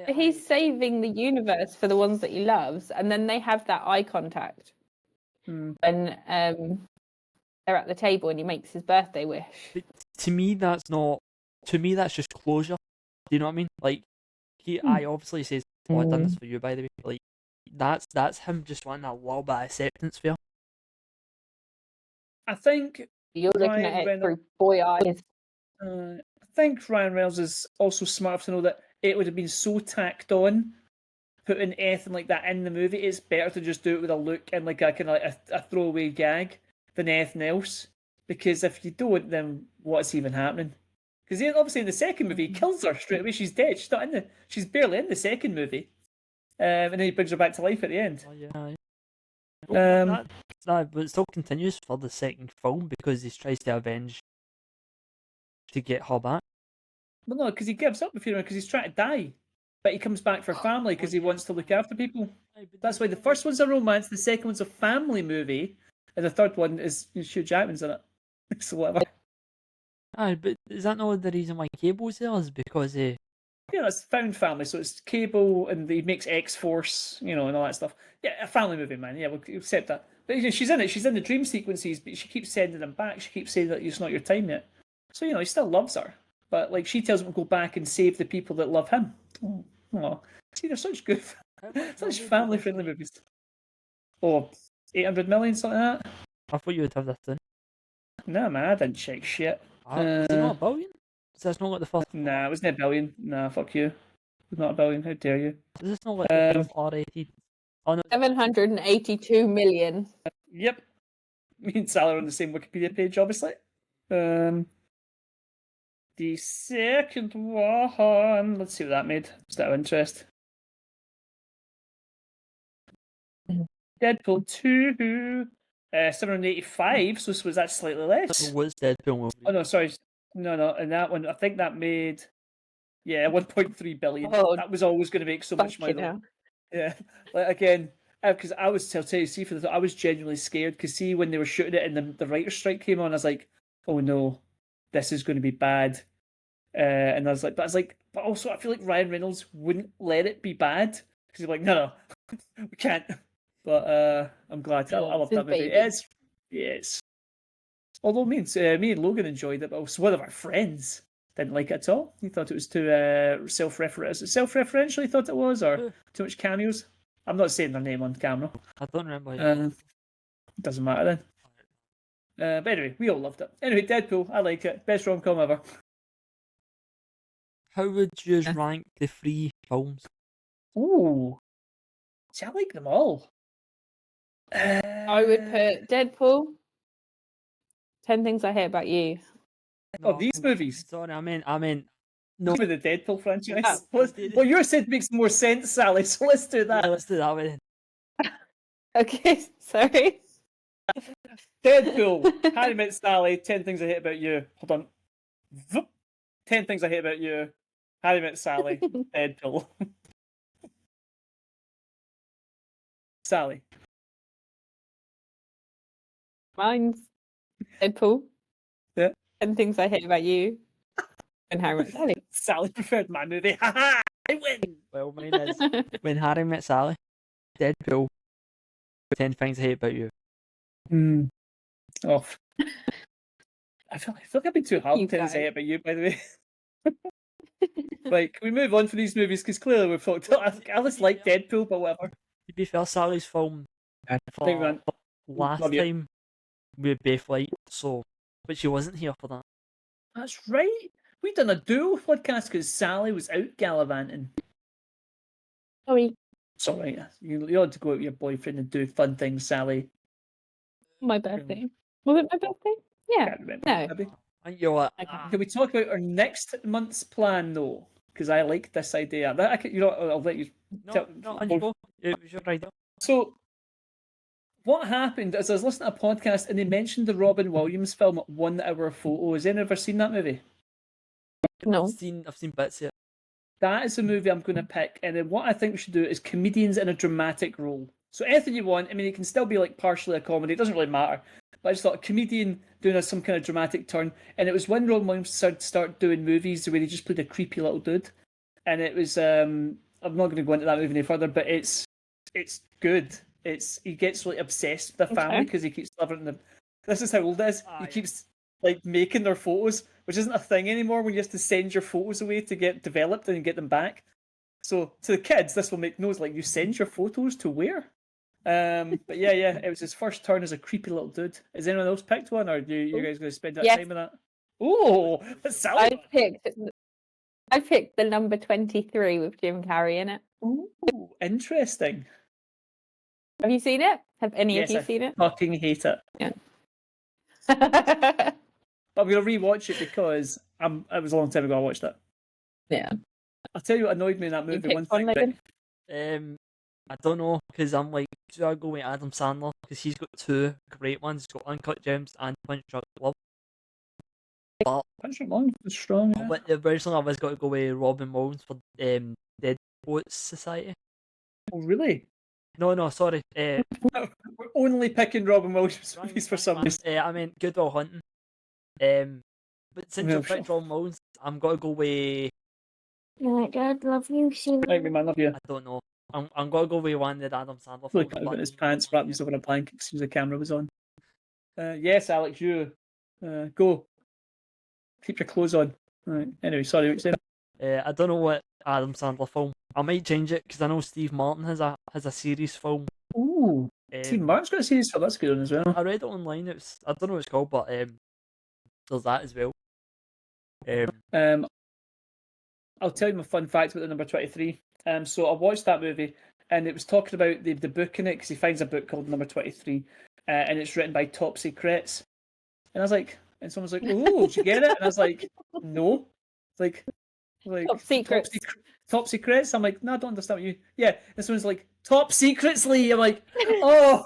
he's saving the universe for the ones that he loves, and then they have that eye contact when they're at the table and he makes his birthday wish. But to me, that's just closure. Do you know what I mean? Like, I obviously says, "Oh, I've done this for you," by the way. Like, that's him just wanting a little bit of acceptance for you. I think you're looking at it through boy eyes. I think Ryan Reynolds is also smart enough to know that it would have been so tacked on putting anything like that in the movie. It's better to just do it with a look and like a kind of like a throwaway gag than anything else. Because if you don't, then what's even happening? Because obviously in the second movie, he kills her straight away. She's dead. She's barely in the second movie, and then he brings her back to life at the end. Oh yeah. Well, but it still continues for the second film because he tries to avenge to get her back. Well, no, because he gives up with her because he's trying to die, but he comes back for family because he wants to look after people. That's why the first one's a romance, the second one's a family movie, and the third one is Hugh Jackman's in it. So whatever. Aye, but is that not the reason why Cable's there? Is because it's found family, so it's Cable and he makes X-Force, and all that stuff. Yeah, a family movie, man. Yeah, we'll accept that. But she's in it. She's in the dream sequences, but she keeps sending him back. She keeps saying that it's not your time yet. So he still loves her, but like she tells him to go back and save the people that love him. Oh, see, they're such good, such family-friendly movies. 800 million, something like that. I thought you would have that then. Nah, man, I didn't check shit. Is it not a billion? Is this not like the first? Nah, it wasn't a billion. Nah, fuck you. It's not a billion. How dare you? Is this not like the first R-rated? Oh, no. 782 million. Yep. Me and Sal are on the same Wikipedia page, obviously. The second one. Let's see what that made. Just out of interest. Deadpool 2. 785, so was that slightly less? It was Deadpool. Oh no, sorry. No, and that one, I think that made 1.3 billion. That was always going to make so much money. Yeah, like again, because I'll tell you, see, I was genuinely scared because see when they were shooting it and the writer's strike came on, I was like, oh no, this is going to be bad. And I was like, but also I feel like Ryan Reynolds wouldn't let it be bad because he's like, no, we can't. But I'm glad. I love that movie. Yes. Although me and Logan enjoyed it, but also one of our friends didn't like it at all. He thought it was too self-referential. Is it self-referential he thought it was, or too much cameos? I'm not saying their name on camera. I don't remember. Doesn't matter then. But anyway, we all loved it. Anyway, Deadpool, I like it. Best rom-com ever. How would you rank the 3 films? Ooh. See, I like them all. I would put Deadpool, 10 Things I Hate About You. These movies. Sorry, I mean, no. For the Deadpool franchise. Oh, Well, yours said makes more sense, Sally. So let's do that. Yeah, let's do that way. Okay, sorry. Deadpool. Harry Met Sally. 10 Things I Hate About You. Hold on. 10 Things I Hate About You. Harry Met Sally. Deadpool. Sally. Mine's Deadpool. Yeah. 10 Things I Hate About You. And Harry Met Sally. Sally preferred my movie. Haha! I win! Well, mine is When Harry Met Sally, Deadpool, 10 Things I Hate About You. Oh. I feel like I've been too hard You on 10 Things I guys. Hate About You, by the way. Right, can we move on for these movies? Because clearly we've talked. I just like Deadpool, but whatever. To be fair, Sally's film Big man. last Love you. time we both liked, so, but she wasn't here for that. That's right. We done a dual podcast because Sally was out gallivanting. Sorry. It's all right. You ought to go out with your boyfriend and do fun things, Sally. My birthday. Was it my birthday? Yeah. Can't remember. No. Maybe. And you're like, Okay. Can we talk about our next month's plan, though? Because I like this idea. I'll let you. no, and you go. It was your idea. So, what happened is I was listening to a podcast and they mentioned the Robin Williams film 1 Hour Photo. Has anyone ever seen that movie? No. I've seen bits of it. That is the movie I'm going to pick. And then what I think we should do is comedians in a dramatic role. So anything you want. I mean, it can still be like partially a comedy. It doesn't really matter. But I just thought a comedian doing some kind of dramatic turn. And it was when Robin Williams started doing movies where he just played a creepy little dude. And it was, I'm not going to go into that movie any further, but it's good. He gets really obsessed with the family because he keeps living in this is how old it is. He keeps like making their photos, which isn't a thing anymore when you have to send your photos away to get developed and get them back. So to the kids, this will make noise like you send your photos to where? But yeah, it was his first turn as a creepy little dude. Has anyone else picked one, or you guys going to spend that time with that? Oh, I picked the number 23 with Jim Carrey in it. Ooh, interesting. Have you seen it? Have any of you I seen it? Fucking hate it. Yeah. But I'm gonna rewatch it because it was a long time ago I watched it. Yeah. I'll tell you what annoyed me in that movie. One thing. I don't know, because I'm like, do I go with Adam Sandler? Because he's got 2 great ones. He's got Uncut Gems and Punch Drunk Love. But Punch Drunk Love is strong. Yeah. But originally I was going to go with Robin Williams for Deadpool Society. Oh really? No, sorry. We're only picking Robin Williams movies for some reason. I mean, Good Will Hunting. But since you picked Robin Williams, I'm going to go with... My dad love you. Right, man, love you. I don't know. I'm going to go with one that Adam Sandler. Look, in his pants wrapped himself in a blanket because the camera was on. Yes, Alex, you go. Keep your clothes on. Right. Anyway, sorry, what you saying? I don't know what Adam Sandler film. I might change it because I know Steve Martin has a series film. Ooh, Steve Martin's got a series film. That's a good one as well. I read it online. I don't know what it's called, but there's that as well. I'll tell you my fun fact about the number 23. So I watched that movie, and it was talking about the book in it because he finds a book called Number 23, and it's written by Topsy Kretz. And I was like, and someone's like, "Oh, did you get it?" And I was like, "No." It's like Top Secrets. Top Secrets. I'm like, "No, I don't understand what you." Yeah, this one's like Top Secrets, Lee. I'm like, "Oh."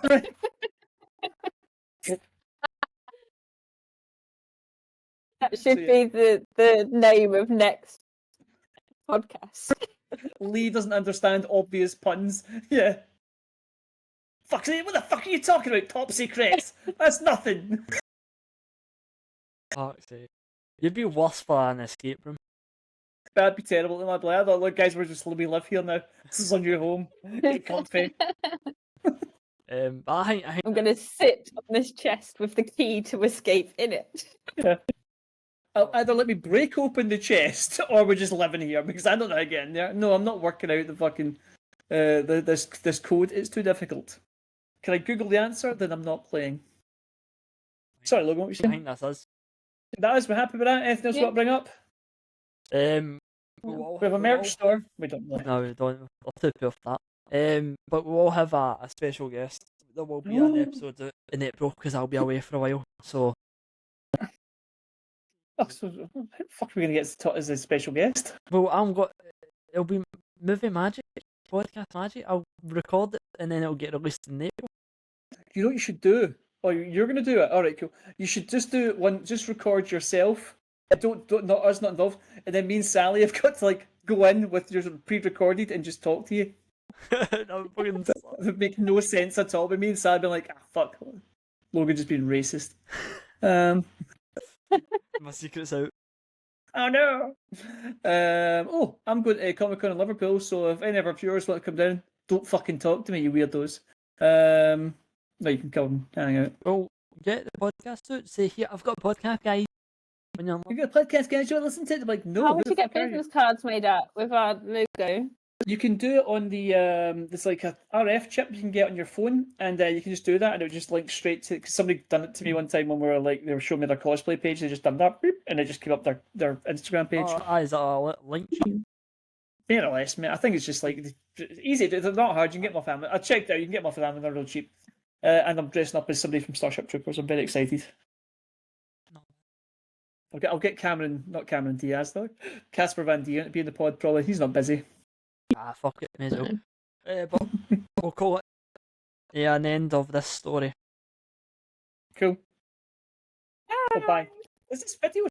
That should be the name of next podcast. Lee doesn't understand obvious puns. Yeah. Fuck, what the fuck are you talking about? Top Secrets. That's nothing. Fuck's sake. You'd be worse for an escape room. That'd be terrible. And I'd be like, look, guys, we live here now. This is our new home. Get comfy. But I think I'm gonna sit on this chest with the key to escape in it. Yeah. Either let me break open the chest, or we're just living here because I don't know how to get in there. No, I'm not working out the fucking this code. It's too difficult. Can I Google the answer? Then I'm not playing. Sorry, Logan, what were you saying? I think that's us. That is, we're happy with that. Anything else you want to bring up? We have a merch store. We don't really. No, we don't. I'll tip you off that. But we'll all have a special guest. There will be an episode out in April because I'll be away for a while. So, Oh, so how the fuck are we gonna get as a special guest? well, it'll be movie magic, podcast magic. I'll record it and then it'll get released in April. You know what you should do? Oh, you're gonna do it. All right, cool. You should just do one. Just record yourself. Don't not us not involved. And then me and Sally have got to like go in with your pre-recorded and just talk to you. No, fucking It would make no sense at all. But me and Sally be like, fuck, Logan just being racist. my secret's out. Oh no. I'm going to Comic Con in Liverpool. So if any of our viewers want to come down, don't fucking talk to me, you weirdos. No, you can come hang out. Well, get the podcast out. Say here, I've got a podcast, guys. When you're You got a podcast, guys. You want to listen to it? I'm like, no. How who would the you get fuck are you? business cards made up with our logo? You can do it on the there's like a RF chip you can get on your phone, and you can just do that, and it would just link straight to. Cause somebody done it to me one time when they were showing me their cosplay page. They just done that, beep, and it just came up their Instagram page. Is that a link? More or less, mate. I think it's just like easy. They're not hard. You can get them off Amazon. I checked it out. You can get them off of Amazon. They're real cheap. And I'm dressing up as somebody from Starship Troopers. I'm very excited. I'll get not Cameron Diaz though. Casper Van Dien to be in the pod probably. He's not busy. Fuck it, may as well. But we'll call it an end of this story. Cool. Bye. Is this video